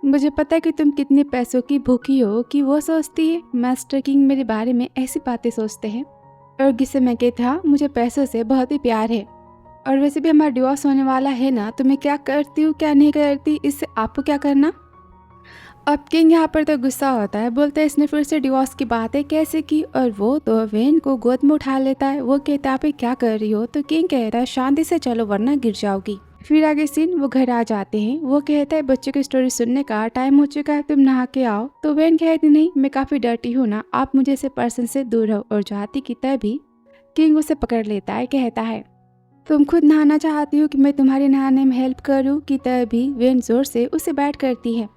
मुझे पता है कि तुम कितने पैसों की भूखी हो। कि वो सोचती है मास्टर किंग मेरे बारे में ऐसी बातें सोचते हैं और गुस्से में कहता मुझे पैसों से बहुत ही प्यार है और वैसे भी हमारा डिवोर्स होने वाला है ना, तो मैं क्या करती हूँ क्या नहीं करती इससे आपको क्या करना। अब किंग यहाँ पर तो गुस्सा होता है, बोलता है इसने फिर से डिवोर्स की बातें कैसे की। और वो तो वेन को गोद में उठा लेता है। वो कहता है क्या कर रही हो। तो किंग कहता है शांति से चलो वरना गिर जाओगी। फिर आगे सीन वो घर आ जाते हैं। वो कहता है बच्चों की स्टोरी सुनने का टाइम हो चुका है, तुम नहा के आओ। तो वेन कहती नहीं मैं काफ़ी डर्टी हूँ ना, आप मुझे से पर्सन से दूर रहो। और जाती की तभी किंग उसे पकड़ लेता है, कहता है तुम खुद नहाना चाहती हो कि मैं तुम्हारे नहाने में हेल्प करूँ। कि तभी वेन जोर से उसे बैठ करती है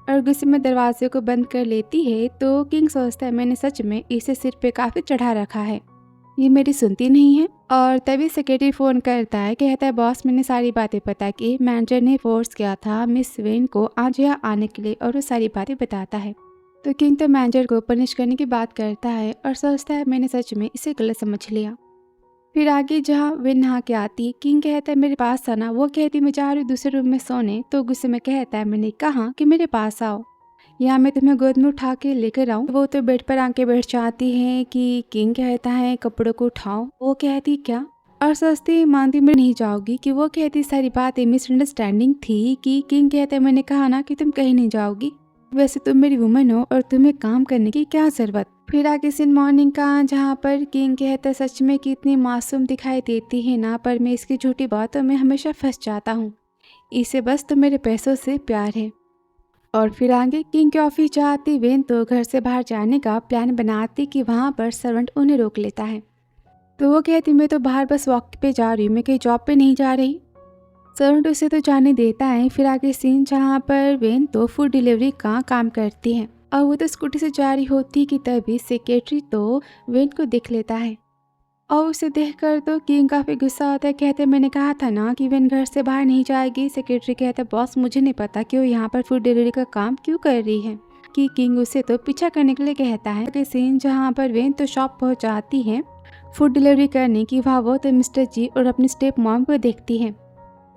और गुस्से में दरवाजे को बंद कर लेती है। तो किंग सोचता है मैंने सच में इसे सिर पे काफ़ी चढ़ा रखा है, ये मेरी सुनती नहीं है। और तभी सेक्रेटरी फ़ोन करता है, कहता है बॉस मैंने सारी बातें पता की, मैनेजर ने फोर्स किया था मिस वेन को आज यहाँ आने के लिए और वो सारी बातें बताता है। तो किंग तो मैनेजर को पनिश करने की बात करता है और सोचता है मैंने सच में इसे गलत समझ लिया। फिर आगे जहाँ वेन नहा के आती, किंग कहता है मेरे पास आना। वो कहती मैं जा रही दूसरे रूम में सोने। तो गुस्से में कहता है मैंने कहा कि मेरे पास आओ, यहाँ मैं तुम्हें गोद में उठा के लेकर आऊँ। वो तो बेड पर आके बैठ जाती है। कि किंग कहता है कपड़ों को उठाओ। वो कहती क्या और सोचती मानती मैं नहीं जाओगी। कि वो कहती सारी बातें मिसअंडरस्टैंडिंग थी। कि किंग कहता है मैंने कहा ना कि तुम कहीं नहीं जाओगी, वैसे तुम मेरी वुमन हो और तुम्हें काम करने की क्या जरूरत। फिर आगे सीन मॉर्निंग का, जहाँ पर किंग कहता है सच में कि इतनी मासूम दिखाई देती है ना, पर मैं इसकी झूठी बातों में हमेशा फंस जाता हूँ, इसे बस तो मेरे पैसों से प्यार है। और फिर आगे किंग के ऑफिस जाती वेन तो घर से बाहर जाने का प्लान बनाती कि वहाँ पर सर्वेंट उन्हें रोक लेता है। तो वो कहती मैं तो बाहर बस वॉक पे जा रही हूँ, मैं कहीं जॉब पे नहीं जा रही। सर्वेंट उसे तो जाने देता है। फिर आगे सीन जहाँ पर वेन तो फूड डिलीवरी का काम करती है और वो तो स्कूटी से जा रही होती कि तभी सेक्रेटरी तो वेन को देख लेता है और उसे देखकर तो किंग काफ़ी गुस्सा होता है। कहते मैंने कहा था ना कि वेन घर से बाहर नहीं जाएगी। सेक्रेटरी कहता है बॉस मुझे नहीं पता कि वो यहाँ पर फूड डिलीवरी का काम क्यों कर रही है। कि किंग उसे तो पीछा करने के लिए कहता है। कि सीन जहाँ पर वेन तो शॉप पहुँच जाती है फूड डिलीवरी करने की, वहाँ वो तो मिस्टर जी और अपनी स्टेप मॉम को देखती है।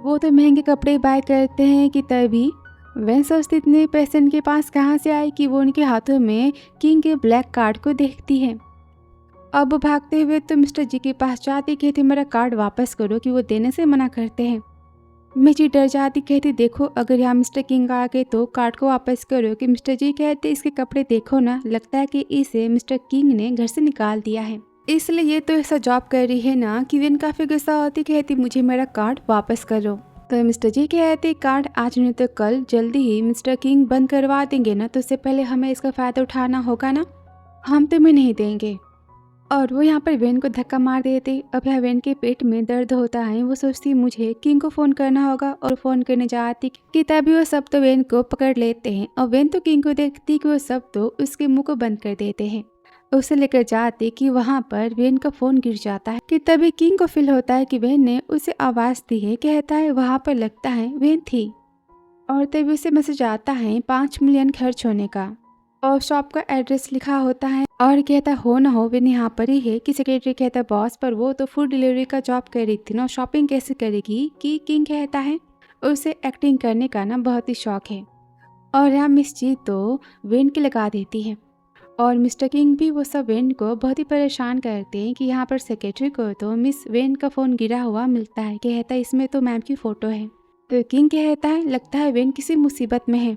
वो तो महंगे कपड़े बाय करते हैं कि तभी वेन सोचती इतने पैसे इनके पास कहाँ से आए। कि वो उनके हाथों में किंग के ब्लैक कार्ड को देखती है। अब भागते हुए तो मिस्टर जी के पास जाती, कहती मेरा कार्ड वापस करो। कि वो देने से मना करते हैं। मिर्ची डर जाती, कहती देखो अगर यहाँ मिस्टर किंग आ गए तो कार्ड को वापस करो। कि मिस्टर जी कहते इसके कपड़े देखो ना, लगता है कि इसे मिस्टर किंग ने घर से निकाल दिया है, इसलिए ये तो ऐसा जॉब कर रही है ना। कि विन काफ़ी गुस्सा होती, कहती मुझे मेरा कार्ड वापस करो। तो मिस्टर जी कहते कार्ड आज नहीं तो कल जल्दी ही मिस्टर किंग बंद करवा देंगे ना, तो उससे पहले हमें इसका फ़ायदा उठाना होगा ना, हम तुम्हें नहीं देंगे। और वो यहाँ पर वेन को धक्का मार देते। अब यहाँ वेन के पेट में दर्द होता है, वो सोचती मुझे किंग को फ़ोन करना होगा, और फ़ोन करने जाती कि तभी वो सब तो वेन को पकड़ लेते हैं। और वेन तो किंग को देखती कि वो सब तो उसके मुंह को बंद कर देते हैं। उसे लेकर जाते कि वहाँ पर वेन का फ़ोन गिर जाता है। कि तभी किंग को फील होता है कि वेन ने उसे आवाज़ दी है। कहता है वहाँ पर लगता है वेन थी। और तभी उसे मैसेज आता है 5 मिलियन खर्च होने का, और शॉप का एड्रेस लिखा होता है। और कहता हो ना हो वेन यहाँ पर ही है। कि सेक्रेटरी कहता बॉस पर वो तो फूड डिलीवरी का जॉब कर रही थी ना, शॉपिंग कैसे करेगी। कि किंग कहता है उसे एक्टिंग करने का ना बहुत ही शौक है। और यहाँ मिस जी तो वेन की लगा देती है, और मिस्टर किंग भी वो सब वेन को बहुत ही परेशान करते हैं। कि यहाँ पर सेक्रेटरी को तो मिस वेन का फ़ोन गिरा हुआ मिलता है। कहता है इसमें तो मैम की फ़ोटो है। तो किंग कहता है लगता है वेन किसी मुसीबत में है।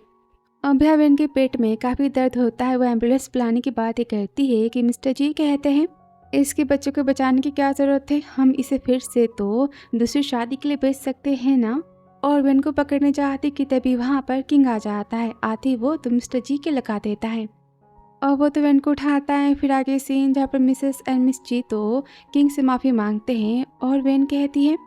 अब यहाँ वेन के पेट में काफ़ी दर्द होता है। वो एम्बुलेंस बुलाने की बात करती है। कि मिस्टर जी कहते हैं इसके बच्चों को बचाने की क्या ज़रूरत है, हम इसे फिर से तो दूसरी शादी के लिए भेज सकते हैं ना। और वेन को पकड़ने जाती कि तभी वहाँ पर किंग आ जाता है। आती वो तो मिस्टर जी के लगा देता है, और वो तो वेन को उठाता है। फिर आगे सीन जहाँ पर मिसेस एंड मिस जी तो किंग से माफ़ी मांगते हैं। और वेन कहती है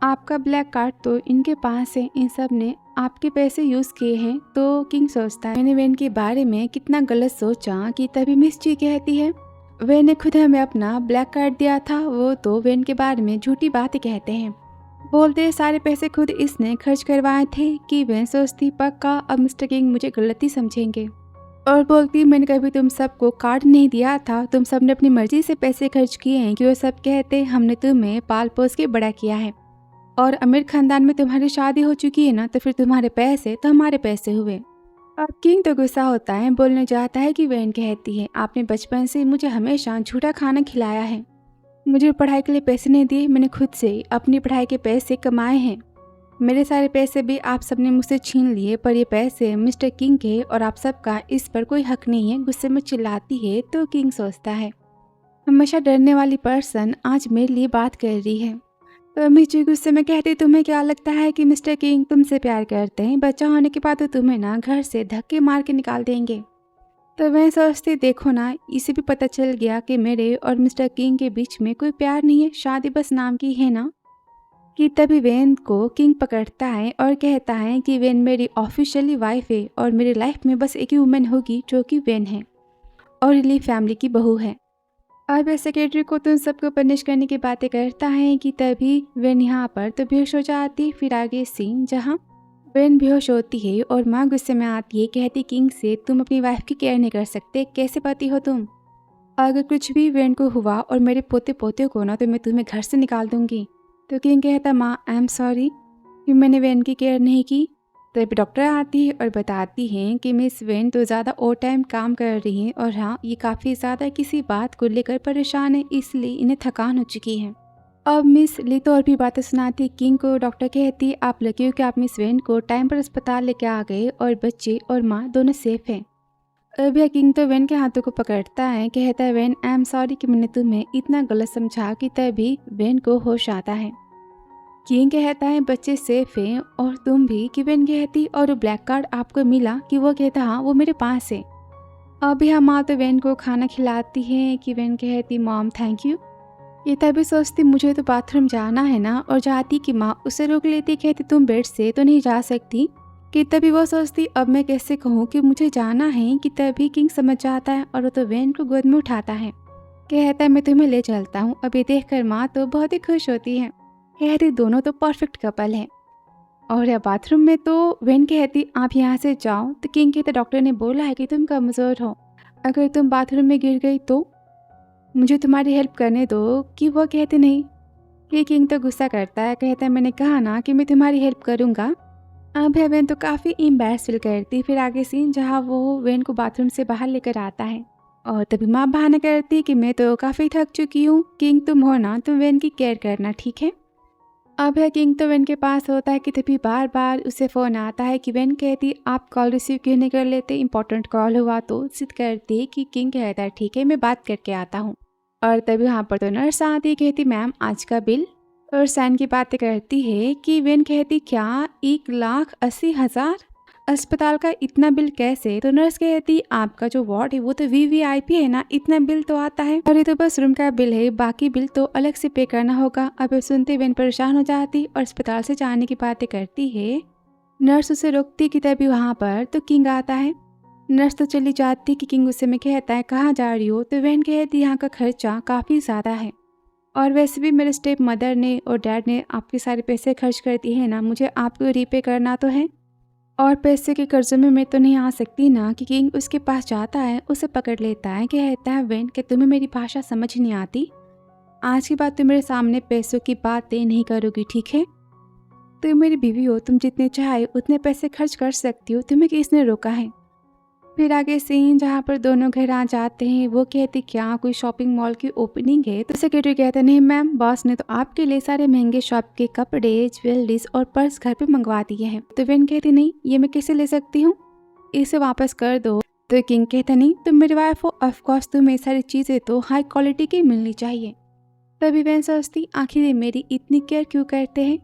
आपका ब्लैक कार्ड तो इनके पास है, इन सब ने आपके पैसे यूज़ किए हैं। तो किंग सोचता है मैंने वेन के बारे में कितना गलत सोचा। कि तभी मिस जी कहती है वेन ने खुद हमें अपना ब्लैक कार्ड दिया था, वो तो वेन के बारे में झूठी बातें कहते हैं। बोलते सारे पैसे खुद इसने खर्च करवाए थे। कि वेन सोचती पक्का अब मिस्टर किंग मुझे गलती समझेंगे, और बोलती मैंने कभी तुम सबको कार्ड नहीं दिया था, तुम सब ने अपनी मर्जी से पैसे खर्च किए हैं। कि वो सब कहते हमने तुम्हें पाल पोस के बड़ा किया है, और अमीर खानदान में तुम्हारी शादी हो चुकी है ना, तो फिर तुम्हारे पैसे तो हमारे पैसे हुए। अब किंग तो गुस्सा होता है, बोलने जाता है कि वेन कहती है आपने बचपन से मुझे हमेशा झूठा खाना खिलाया है, मुझे पढ़ाई के लिए पैसे नहीं दिए, मैंने खुद से अपनी पढ़ाई के पैसे कमाए हैं। मेरे सारे पैसे भी आप सबने मुझसे छीन लिए, पर ये पैसे मिस्टर किंग के, और आप सबका इस पर कोई हक नहीं है। गुस्से में चिल्लाती है। तो किंग सोचता है हमेशा डरने वाली पर्सन आज मेरे लिए बात कर रही है। तो मिस जी गुस्से में कहती तुम्हें क्या लगता है कि मिस्टर किंग तुमसे प्यार करते हैं, बच्चा होने के बाद तो तुम्हें ना घर से धक्के मार के निकाल देंगे। तो मैं सोचती देखो ना इसे भी पता चल गया कि मेरे और मिस्टर किंग के बीच में कोई प्यार नहीं है, शादी बस नाम की है ना। कि तभी वेन को किंग पकड़ता है और कहता है कि वेन मेरी ऑफिशियली वाइफ है, और मेरी लाइफ में बस एक ही वुमेन होगी जो कि वेन है, और रिली फैमिली की बहू है। अब सेक्रेटरी को तो उन सबको पनिश करने की बातें करता है। कि तभी वेन यहाँ पर तो बेहोश हो जाती। फिर आगे सीन जहाँ वेन बेहोश होती है, और माँ गुस्से में आती है। कहती किंग से तुम अपनी वाइफ की केयर नहीं कर सकते, कैसे पति हो तुम। अगर कुछ भी वेन को हुआ और मेरे पोते पोते को ना, तो मैं तुम्हें घर से निकाल दूंगी। तो किंग कहता माँ आई एम सॉरी कि मैंने वेन की केयर नहीं की। तब डॉक्टर आती है और बताती हैं कि मिस वेन तो ज़्यादा ओवर टाइम काम कर रही हैं, और हाँ ये काफ़ी ज़्यादा किसी बात को लेकर परेशान है, इसलिए इन्हें थकान हो चुकी है। अब मिस ली तो और भी बातें सुनाती किंग को। डॉक्टर कहती आप लकी हो कि आप मिस वेन को टाइम पर अस्पताल लेके आ गए, और बच्चे और माँ दोनों सेफ हैं। अब यह किंग तो वेन के हाथों को पकड़ता है। कहता है वेन आई एम सॉरी कि मैंने तुम्हें इतना गलत समझा। कि तभी वेन को होश आता है। किंग कहता है बच्चे सेफ हैं, और तुम भी। कि वेन कहती और ब्लैक कार्ड आपको मिला। कि वो कहता हाँ वो मेरे पास है। अब यह माँ तो वेन को खाना खिलाती है। कि वेन कहती मॉम थैंक यू। ये तभी सोचती मुझे तो बाथरूम जाना है ना, और जाती कि माँ उसे रोक लेती। कहती तुम बेड से तो नहीं जा सकती। कि तभी वो सोचती अब मैं कैसे कहूँ कि मुझे जाना है। कि तभी किंग समझ जाता है, और वो तो वेन को गोद में उठाता है। कहता है मैं तुम्हें ले चलता हूँ। अब ये देखकर माँ तो बहुत ही खुश होती है। कहती दोनों तो परफेक्ट कपल है। और या बाथरूम में तो वेन कहती आप यहाँ से जाओ। तो किंग कहते डॉक्टर ने बोला है कि तुम कमज़ोर हो, अगर तुम बाथरूम में गिर गई तो मुझे तुम्हारी हेल्प करने दो। कि वो कहते नहीं। कि किंग तो गुस्सा करता है। कहता है मैंने कहा ना कि मैं तुम्हारी हेल्प करूँगा। अब है वेन तो काफ़ी एम्बैरेस फील करती। फिर आगे सीन जहाँ वो वेन को बाथरूम से बाहर लेकर आता है, और तभी माँ बहाना करती कि मैं तो काफ़ी थक चुकी हूँ। किंग तुम हो ना, तुम वेन की केयर करना ठीक है। अब है किंग तो वेन के पास होता है कि तभी बार बार उसे फ़ोन आता है कि वेन कहती आप कॉल रिसीव क्यों नहीं कर लेते, इंपॉर्टेंट कॉल हुआ तो। जिद करती कि किंग कहता है ठीक है मैं बात करके आता हूँ। और तभी वहाँ पर तो नर्स आती कहती मैम आज का बिल, और साइन की बातें करती है कि वेन कहती क्या 1,80,000 अस्पताल का इतना बिल कैसे। तो नर्स कहती आपका जो वार्ड है वो तो वीवीआईपी है ना, इतना बिल तो आता है, और ये तो बस रूम का बिल है, बाकी बिल तो अलग से पे करना होगा। अब ये सुनते वेन परेशान हो जाती और अस्पताल से जाने की बातें करती है। नर्स उसे रोकती कि तभी वहाँ पर तो किंग आता है। नर्स तो चली जाती कि किंग उससे में कहता है कहाँ जा रही हो। तो वेन कहती यहाँ का खर्चा काफ़ी ज़्यादा है, और वैसे भी मेरे स्टेप मदर ने और डैड ने आपके सारे पैसे खर्च कर दिए हैं ना, मुझे आपको रीपे करना तो है, और पैसे के कर्जे में मैं तो नहीं आ सकती ना। कि किंग उसके पास जाता है, उसे पकड़ लेता है, कहता है वेन कि तुम्हें मेरी भाषा समझ नहीं आती, आज के बाद तुम मेरे सामने पैसों की बातें नहीं करोगी, ठीक है। तुम मेरी बीवी हो, तुम जितने चाहे उतने पैसे खर्च कर सकती हो, तुम्हें किसने रोका है। फिर आगे सीन जहाँ पर दोनों घर आ जाते हैं। वो कहती क्या कोई शॉपिंग मॉल की ओपनिंग है। तो सेक्रेटरी कहते नहीं मैम, बॉस ने तो आपके लिए सारे महंगे शॉप के कपड़े, ज्वेलरीज और पर्स घर पे मंगवा दिए हैं। तो वेन कहती नहीं ये मैं कैसे ले सकती हूँ, इसे वापस कर दो। तो किंग कहता नहीं तुम मेरी वाइफ हो, ऑफकोर्स तुम्हें ये सारी चीज़ें तो हाई क्वालिटी की मिलनी चाहिए। तभी वेन सोचती आखिर ये मेरी इतनी केयर क्यों करते हैं,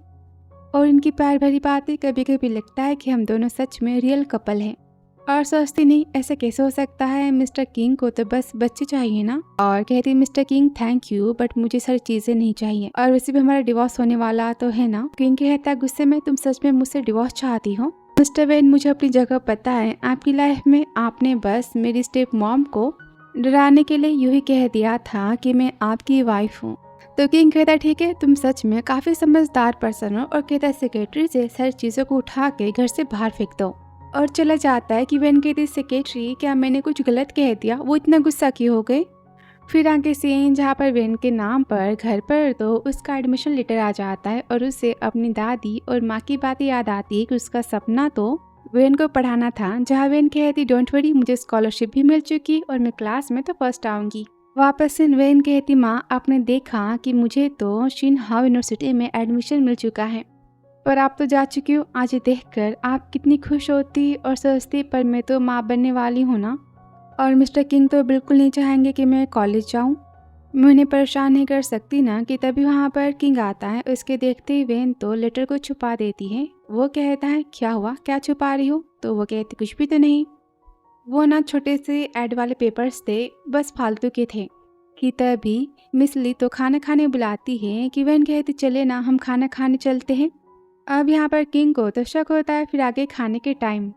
और इनकी प्यार भरी बातें कभी कभी लगता है कि हम दोनों सच में रियल कपल हैं। और सोचती नहीं ऐसा कैसे हो सकता है, मिस्टर किंग को तो बस बच्चे चाहिए ना। और कहती mister king thank you but मुझे सारी चीजें नहीं चाहिए, और वैसे भी हमारा डिवोर्स होने वाला तो है ना। किंग कहता गुस्से में तुम सच में मुझसे डिवोर्स चाहती हो। मिस्टर वेन मुझे अपनी जगह पता है, आपकी लाइफ में आपने बस मेरी स्टेप मॉम को डराने के लिए यूं ही कह दिया था कि मैं आपकी वाइफ हूँ। तो किंग कहता ठीक है तुम सच में काफी समझदार पर्सन हो, और कहता सेक्रेटरी से सारी चीजों को उठा के घर से बाहर फेंक दो। और चला जाता है कि वेन कहती सेक्रेटरी क्या मैंने कुछ गलत कह दिया, वो इतना गुस्सा क्यों हो गए। फिर आगे सीन जहाँ पर वेन के नाम पर घर पर तो उसका एडमिशन लेटर आ जाता है, और उसे अपनी दादी और माँ की बातें याद आती है कि उसका सपना तो वेन को पढ़ाना था। जहाँ वेन कहती डोंट वरी मुझे स्कॉलरशिप भी मिल चुकी और मैं क्लास में तो फर्स्ट आऊंगी। वापस से वेन कहती माँ आपने देखा कि मुझे तो शिनहाउ यूनिवर्सिटी में एडमिशन मिल चुका है, और आप तो जा चुकी हो। आज देखकर आप कितनी खुश होती और सोचती पर मैं तो माँ बनने वाली हूँ ना, और मिस्टर किंग तो बिल्कुल नहीं चाहेंगे कि मैं कॉलेज जाऊँ, मैं उन्हें परेशान नहीं कर सकती ना। कि तभी वहाँ पर किंग आता है, उसके देखते ही वेन तो लेटर को छुपा देती है। वो कहता है क्या हुआ, क्या छुपा रही हो। तो वो कहती कुछ भी तो नहीं, वो ना छोटे से ऐड वाले पेपर्स थे, बस फालतू के थे। कि तभी मिस ली तो खाना खाने बुलाती है। कि वेन कहती चले ना हम खाना खाने चलते हैं। अब यहाँ पर किंग को तो शक होता है। फिर आगे खाने के टाइम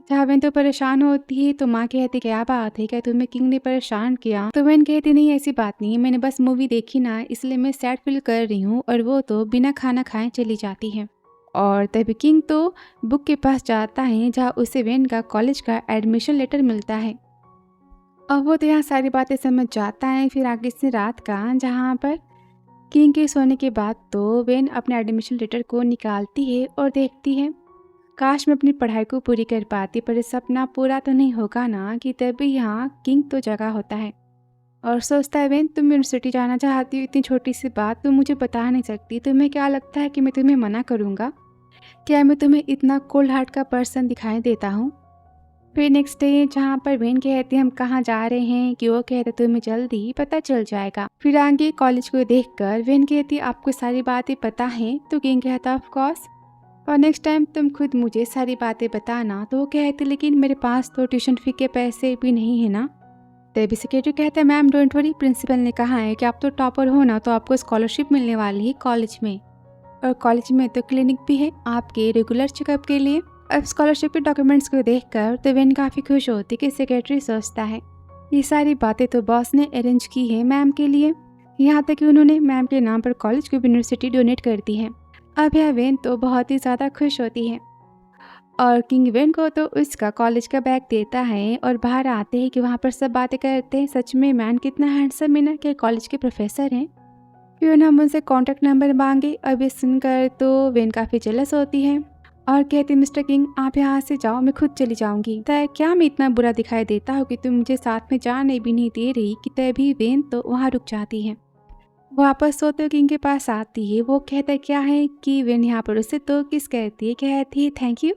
जहाँ वेन तो परेशान होती है, तो माँ कहती क्या बात है, क्या तुम्हें किंग ने परेशान किया। तो वेन कहती नहीं ऐसी बात नहीं है, मैंने बस मूवी देखी ना इसलिए मैं सैड फील कर रही हूँ, और वो तो बिना खाना खाए चली जाती है। और तभी किंग तो बुक के पास जाता है जहाँ उसे वेन का कॉलेज का एडमिशन लेटर मिलता है। अब वो तो यहाँ सारी बातें समझ जाता है। फिर आगे से रात का जहाँ पर किंग के सोने के बाद तो वेन अपने एडमिशन लेटर को निकालती है और देखती है काश मैं अपनी पढ़ाई को पूरी कर पाती, पर ये सपना पूरा तो नहीं होगा ना। कि तभी यहाँ किंग तो जगा होता है और सोचता है वेन तुम यूनिवर्सिटी जाना चाहती हो, इतनी छोटी सी बात तुम मुझे बता नहीं सकती, तुम्हें क्या लगता है कि मैं तुम्हें मना करूँगा, क्या मैं तुम्हें इतना कोल्ड हार्ट का पर्सन दिखाई देता हूँ। फिर नेक्स्ट डे जहाँ पर वेन कहती है हम कहाँ जा रहे हैं, कि वो कहते तुम्हें जल्दी पता चल जाएगा। फिर आगे कॉलेज को देखकर वेन कहती आपको सारी बातें पता है। तो किंग कहता ऑफ कोर्स, और नेक्स्ट टाइम तुम खुद मुझे सारी बातें बताना। तो वो कहती लेकिन मेरे पास तो ट्यूशन फी के पैसे भी नहीं है ना। तभी सेक्रेटरी कहता है मैम डोंट वरी, प्रिंसिपल ने कहा है कि आप तो टॉपर हो ना, तो आपको स्कॉलरशिप मिलने वाली है कॉलेज में, और कॉलेज में तो क्लिनिक भी है आपके रेगुलर चेकअप के लिए। अब स्कॉलरशिप के डॉक्यूमेंट्स को देखकर तो वेन काफ़ी खुश होती कि सेक्रेटरी सोचता है ये सारी बातें तो बॉस ने अरेंज की है मैम के लिए, यहाँ तक कि उन्होंने मैम के नाम पर कॉलेज को यूनिवर्सिटी डोनेट कर दी है। अब यह वेन तो बहुत ही ज़्यादा खुश होती है, और किंग वेन को तो उसका कॉलेज का बैग देता है। और बाहर आते हैं कि वहाँ पर सब बातें करते हैं सच में मैन कितना हैंडसम है ना, कि कॉलेज के प्रोफेसर हैं। फिर हम उनसे कॉन्टैक्ट नंबर मांगे। अब ये सुनकर तो वेन काफ़ी जेलस होती है और कहती मिस्टर किंग आप यहाँ से जाओ, मैं खुद चली जाऊंगी। तय क्या मैं इतना बुरा दिखाई देता हूँ कि तुम मुझे साथ में जाने भी नहीं दे रही। कि तभी वेन तो वहाँ रुक जाती है। वो वापस सोते किंग के पास आती है। वो कहता क्या है कि वेन यहाँ पर उसे तो किस करती है, कहती है थैंक यू।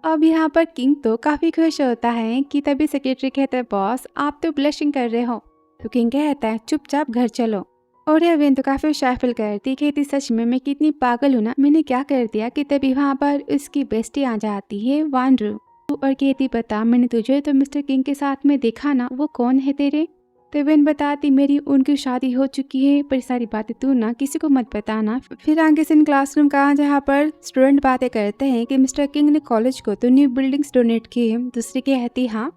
अब यहाँ पर किंग तो काफ़ी खुश होता है कि तभी सेक्रेटरी कहता है बॉस आप तो ब्लशिंग कर रहे हो। तो किंग कहता है चुपचाप घर चलो। और यह वेन तो काफ़ी शाफिल करती कहती सच में मैं कितनी पागल हूँ ना, मैंने क्या कर दिया कि तभी वहाँ पर उसकी बेस्टी आ जाती है वांड्रू और कहती बता मैंने तुझे तो मिस्टर किंग के साथ में देखा ना, वो कौन है तेरे। तो वेन बताती मेरी उनकी शादी हो चुकी है, पर सारी बातें तू ना किसी को मत बताना। फिर आगे से क्लासरूम का जहाँ पर स्टूडेंट बातें करते हैं कि मिस्टर किंग ने कॉलेज को तो न्यू बिल्डिंग्स डोनेट की है। दूसरी कहती हाँ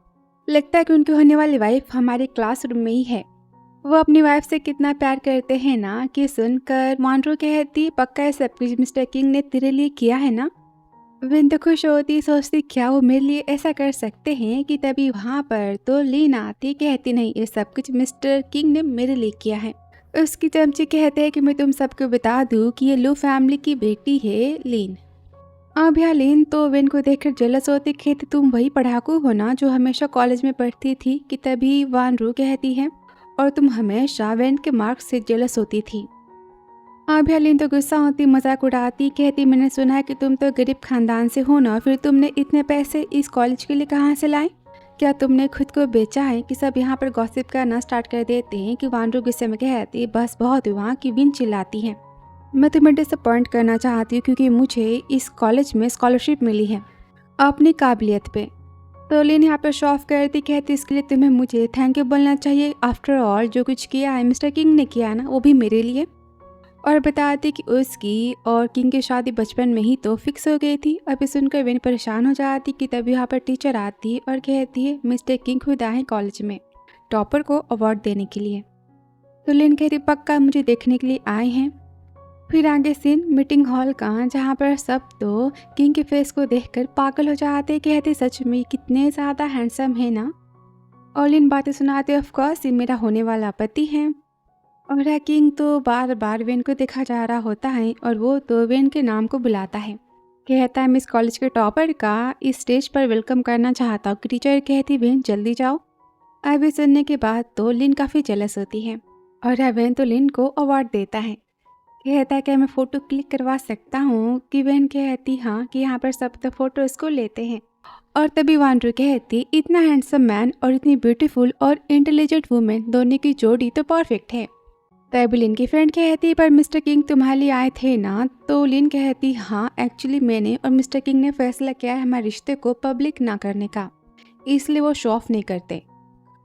लगता है कि उनकी होने वाली वाइफ हमारे क्लासरूम में ही है। वो अपनी वाइफ से कितना प्यार करते हैं ना कि सुनकर मॉन्ट्रो कहती पक्का है सब कुछ मिस्टर किंग ने तेरे लिए किया है ना। विन तो खुश होती सोचती क्या वो मेरे लिए ऐसा कर सकते हैं कि तभी वहाँ पर तो लीन आती कहती नहीं ये सब कुछ मिस्टर किंग ने मेरे लिए किया है। उसकी चमची कहते हैं कि मैं तुम सबको बता दूँ कि ये लू फैमिली की बेटी है लीन। अब यहाँ लीन तो विन को देखकर जेलस होती कहती तुम वही पढ़ाकू हो ना जो हमेशा कॉलेज में पढ़ती थी कि तभी वान रू कहती है और तुम हमेशा वेन के मार्क्स से जेलस होती थी। अब लीन तो गुस्सा होती मजाक उड़ाती कहती मैंने सुना है कि तुम तो गरीब खानदान से हो ना, फिर तुमने इतने पैसे इस कॉलेज के लिए कहाँ से लाए? क्या तुमने खुद को बेचा है? कि सब यहाँ पर गॉसिप करना स्टार्ट कर देते हैं कि वांड्रू गुस्से में कहती बस बहुत हुआ कि विन चिल्लाती है। मैं तुम्हें डिसअपॉइंट करना चाहती हूँ क्योंकि मुझे इस कॉलेज में स्कॉलरशिप मिली है अपनी काबिलियत पे। तो लीन यहाँ पर शो ऑफ करती कहती इसके लिए तुम्हें मुझे थैंक यू बोलना चाहिए। आफ्टर ऑल जो कुछ किया है मिस्टर किंग ने किया ना वो भी मेरे लिए। और बताती कि उसकी और किंग की शादी बचपन में ही तो फिक्स हो गई थी। अभी सुनकर विन परेशान हो जाती कि तभी यहाँ पर टीचर आती है और कहती है मिस्टर किंग खुद आए कॉलेज में टॉपर को अवार्ड देने के लिए। तो लिन कहती पक्का मुझे देखने के लिए आए हैं। फिर आगे सीन मीटिंग हॉल का जहाँ पर सब तो किंग के फेस को देखकर पागल हो जाते कहते सच में कितने ज़्यादा हैंडसम है ना। और लिन बातें सुनाते ऑफ कोर्स ये मेरा होने वाला पति है। और किंग तो बार बार वेन को देखा जा रहा होता है और वो तो वेन के नाम को बुलाता है। कहता है मैं इस कॉलेज के टॉपर का इस स्टेज पर वेलकम करना चाहता हूँ। टीचर कहती वेन जल्दी जाओ। अभी सुनने के बाद तो लिन काफ़ी जेलस होती है और वेन तो लिन को अवार्ड देता है। कहता है कि मैं फ़ोटो क्लिक करवा सकता हूँ कि वेन कहती हाँ कि यहाँ पर सब तो फ़ोटो इसको लेते हैं। और तभी वांड्रू कहती इतना हैंडसम मैन और इतनी ब्यूटीफुल और इंटेलिजेंट वुमेन दोनों की जोड़ी तो परफेक्ट है। तभी लिन की फ्रेंड कहती पर मिस्टर किंग तुम्हारे लिए आए थे ना। तो लिन कहती हाँ एक्चुअली मैंने और मिस्टर किंग ने फैसला किया है हमारे रिश्ते को पब्लिक ना करने का, इसलिए वो शो ऑफ नहीं करते।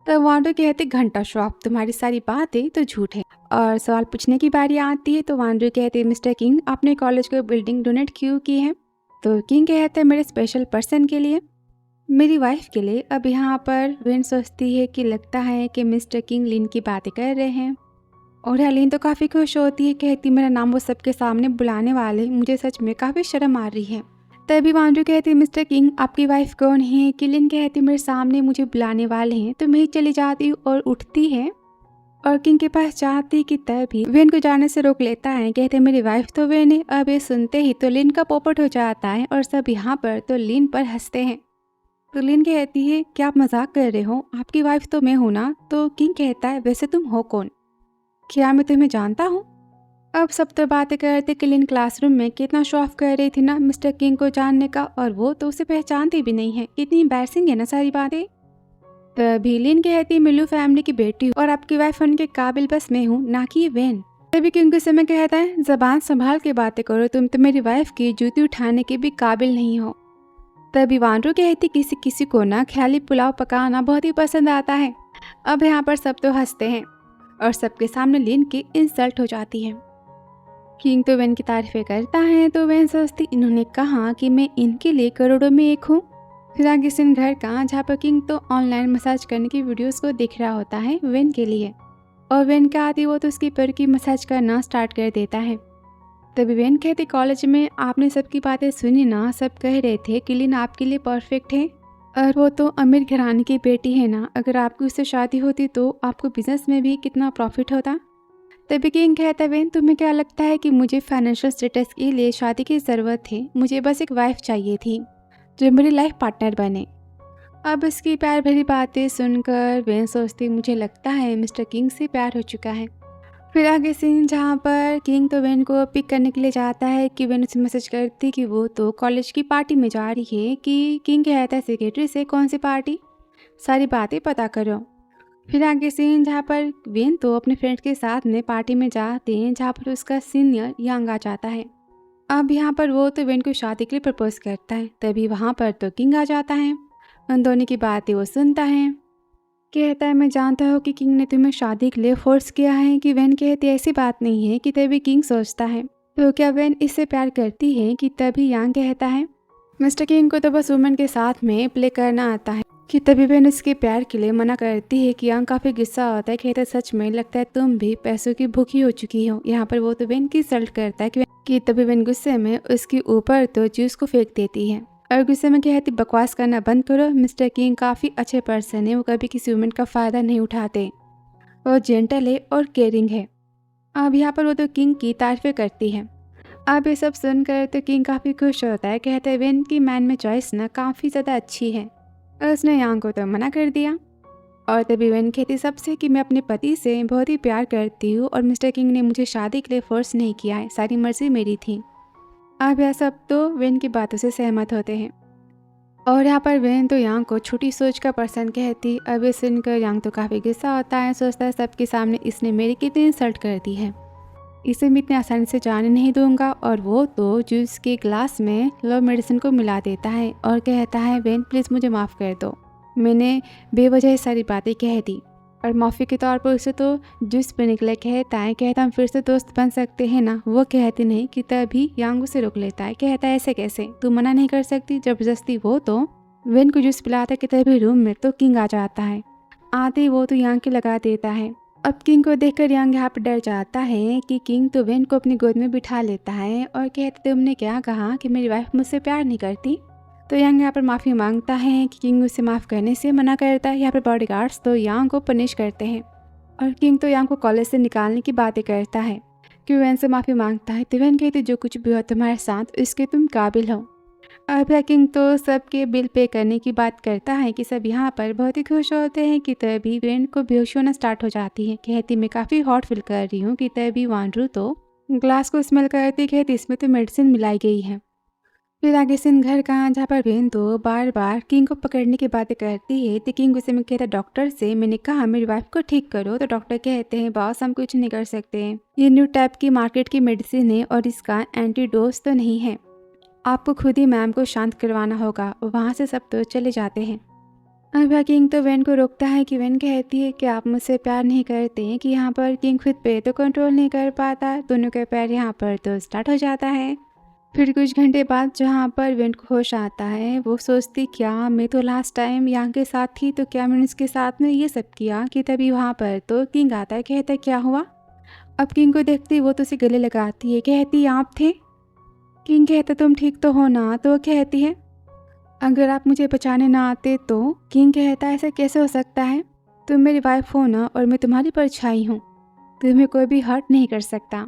तब वांडो कहती घंटा शो ऑफ, तुम्हारी सारी बातें तो झूठ है। और सवाल पूछने की बारी आती है तो वांडो कहती मिस्टर किंग आपने कॉलेज को बिल्डिंग डोनेट क्यों की है। तो किंग कहते हैं मेरे स्पेशल पर्सन के लिए, मेरी वाइफ के लिए। अब यहाँ पर वेन सोचती है कि लगता है कि मिस्टर किंग लिन की बातें कर रहे हैं। और हेलिन तो काफ़ी खुश होती है कहती मेरा नाम वो सबके सामने बुलाने वाले, मुझे सच में काफ़ी शर्म आ रही है। तभी वांड्रू कहती मिस्टर किंग आपकी वाइफ कौन है। किलिन कहती मेरे सामने मुझे बुलाने वाले हैं। तो मैं ही चली जाती हूँ और उठती है और किंग के पास जाती कि तभी वेन को जाने से रोक लेता है। कहते मेरी वाइफ तो वेन है। अब ये सुनते ही तो लिन का पोपट हो जाता है और सब यहाँ पर तो लिन पर हंसते हैं। तो लिन कहती है क्या आप मजाक कर रहे हो, आपकी वाइफ तो मैं हूँ ना। तो किंग कहता है वैसे तुम हो कौन, क्या मैं तुम्हें जानता हूँ। अब सब तो बातें करते कि लिन क्लासरूम में कितना शो ऑफ कर रही थी ना मिस्टर किंग को जानने का, और वो तो उसे पहचानती भी नहीं है। इतनी एम्बैरसिंग है ना सारी बातें। तभी लिन कहती मिलू फैमिली की बेटी हूँ और आपकी वाइफ होने के काबिल बस मैं हूँ ना कि वेन। तभी किंग गुस्से में कहता है जबान संभाल के बातें करो, तुम तो मेरी वाइफ की जूती उठाने के भी काबिल नहीं हो। तभी वांड्रू कहती किसी किसी को ना ख्याली पुलाव पकाना बहुत ही पसंद आता है। अब यहाँ पर सब तो हंसते हैं और सबके सामने लिन की इंसल्ट हो जाती है। किंग तो वेन की तारीफें करता है तो वेन सोचती इन्होंने कहा कि मैं इनके लिए करोड़ों में एक हूँ। फिर आगे सीन घर का जहाँ पर किंग तो ऑनलाइन मसाज करने की वीडियोस को देख रहा होता है वेन के लिए, और वेन का आती वो तो उसकी पर की मसाज करना स्टार्ट कर देता है। तभी वेन कहती कॉलेज में आपने सबकी बातें सुनी ना, सब कह रहे थे कि लिन आपके लिए परफेक्ट है और वो तो अमीर घराने की बेटी है ना, अगर आपकी उससे शादी होती तो आपको बिजनेस में भी कितना प्रॉफिट होता। तभी किंग कहता है वेन तुम्हें क्या लगता है कि मुझे फाइनेंशियल स्टेटस के लिए शादी की ज़रूरत है, मुझे बस एक वाइफ चाहिए थी जो मेरी लाइफ पार्टनर बने। अब इसकी प्यार भरी बातें सुनकर वेन सोचती मुझे लगता है मिस्टर किंग से प्यार हो चुका है। फिर आगे सीन जहाँ पर किंग तो वेन को पिक करने के लिए जाता है कि वेन उसे मैसेज करती कि वो तो कॉलेज की पार्टी में जा रही है कि किंग कहता है सेक्रेटरी से कौन सी पार्टी, सारी बातें पता करो। फिर आगे सीन जहाँ पर वेन तो अपने फ्रेंड के साथ में पार्टी में जाते हैं जहाँ पर उसका सीनियर यांग आ जाता है। अब यहाँ पर वो तो वेन को शादी के लिए प्रपोज करता है, तभी वहाँ पर तो किंग आ जाता है। उन दोनों की बातें वो सुनता है, कहता है मैं जानता हूँ कि किंग ने तुम्हें शादी के लिए फोर्स किया है। कि वेन कहती ऐसी बात नहीं है। कि तभी किंग सोचता है तो क्या वेन इससे प्यार करती है। कि तभी यांग कहता है मिस्टर किंग को तो बस वुमेन के साथ में प्ले करना आता है। कि तभी वेन उसके प्यार के लिए मना करती है। कि यांग काफ़ी गुस्सा होता है, कहता है सच में लगता है तुम भी पैसों की भूखी हो चुकी हो। यहाँ पर वो तो वेन की इंसल्ट करता है कि तभी वेन गुस्से में उसके ऊपर तो जूस को फेंक देती है और गुस्से में कहती बकवास करना बंद करो। मिस्टर किंग काफ़ी अच्छे पर्सन है, वो कभी किसी वुमेन का फ़ायदा नहीं उठाते, वो जेंटल है और केयरिंग है। अब यहाँ पर वो तो किंग की तारीफें करती है। अब ये सब सुनकर तो किंग काफ़ी खुश होता है, कहते हैं वेन की मैन में चॉइस ना काफ़ी ज़्यादा अच्छी है। और उसने यांग को तो मना कर दिया। और तभी वेन कहती सबसे कि मैं अपने पति से बहुत ही प्यार करती हूँ और मिस्टर किंग ने मुझे शादी के लिए फोर्स नहीं किया है, सारी मर्जी मेरी थी। अब यह सब तो वेन की बातों से सहमत होते हैं और यहाँ पर वेन तो यांग को छोटी सोच का पर्सन कहती। अब ये सुनकर यांग तो काफ़ी गुस्सा होता है, सोचता है सबके सामने इसने मेरी कितनी इंसल्ट कर दी है, इसे मैं इतनी आसानी से जाने नहीं दूंगा। और वो तो जूस के ग्लास में लव मेडिसिन को मिला देता है और कहता है वेन प्लीज़ मुझे माफ़ कर दो, मैंने बेवजह सारी बातें कह दी। और माफ़ी के तौर पर उसे तो जूस पीने के लिए कहता हम फिर से दोस्त बन सकते हैं ना। वो कहती नहीं। कि तभी यांग उसे रोक लेता है, कहता है ऐसे कैसे, तू मना नहीं कर सकती। जबरदस्ती वो तो वेन को जूस पिलाता है कि तभी रूम में तो किंग आ जाता है। आते ही वो तो यांग के लगा देता है। अब किंग को देखकर यांग यहाँ पर डर जाता है कि किंग तो वेन को अपनी गोद में बिठा लेता है और कहते तुमने क्या कहा कि मेरी वाइफ मुझसे प्यार नहीं करती। तो यांग यहाँ पर माफ़ी मांगता है कि किंग उसे माफ़ करने से मना करता है। यहाँ पर बॉडीगार्ड्स तो यांग को पनिश करते हैं और किंग तो यांग को कॉलेज से निकालने की बातें करता है। कि वेन से माफ़ी मांगता है तो वेन कहती जो कुछ भी हो तुम्हारे साथ इसके तुम काबिल हो। अब किंग तो सबके बिल पे करने की बात करता है कि सब यहाँ पर बहुत ही खुश होते हैं। कि तभी वेन को बेहोश होना स्टार्ट हो जाती है, कहती मैं काफ़ी हॉट फील कर रही हूँ। कि तभी वांड्रू तो ग्लास को स्मेल करती, कहती इसमें तो मेडिसिन मिलाई गई है। फिर आगे सीन घर का जहाँ पर वेन तो बार बार किंग को पकड़ने की बातें करती है। तो किंग उसे में कहता डॉक्टर से मैंने कहा मेरी वाइफ को ठीक करो। तो डॉक्टर कहते हैं बॉस हम कुछ नहीं कर सकते, ये न्यू टाइप की मार्केट की मेडिसिन है और इसका एंटीडोज तो नहीं है, आपको खुद ही मैम को शांत करवाना होगा। वहाँ से सब तो चले जाते हैं। अब किंग तो वेन को रोकता है कि वेन कहती है कि आप मुझसे प्यार नहीं करते। कि यहाँ पर किंग खुद पे तो कंट्रोल नहीं कर पाता, दोनों के पैर यहाँ पर तो स्टार्ट हो जाता है। फिर कुछ घंटे बाद जहाँ पर वेन को होश आता है, वो सोचती क्या मैं तो लास्ट टाइम यहाँ के साथ थी, तो क्या मैंने उसके साथ में ये सब किया। कि तभी वहाँ पर तो किंग आता है, कहता है क्या हुआ। अब किंग को देखती वो तो उसे गले लगाती है, कहती आप थे। किंग कहता तुम ठीक तो हो ना। तो वो कहती है अगर आप मुझे बचाने ना आते तो। किंग कहता ऐसा कैसे हो सकता है, तुम मेरी वाइफ हो ना और मैं तुम्हारी परछाई हूँ, तुम्हें कोई भी हर्ट नहीं कर सकता।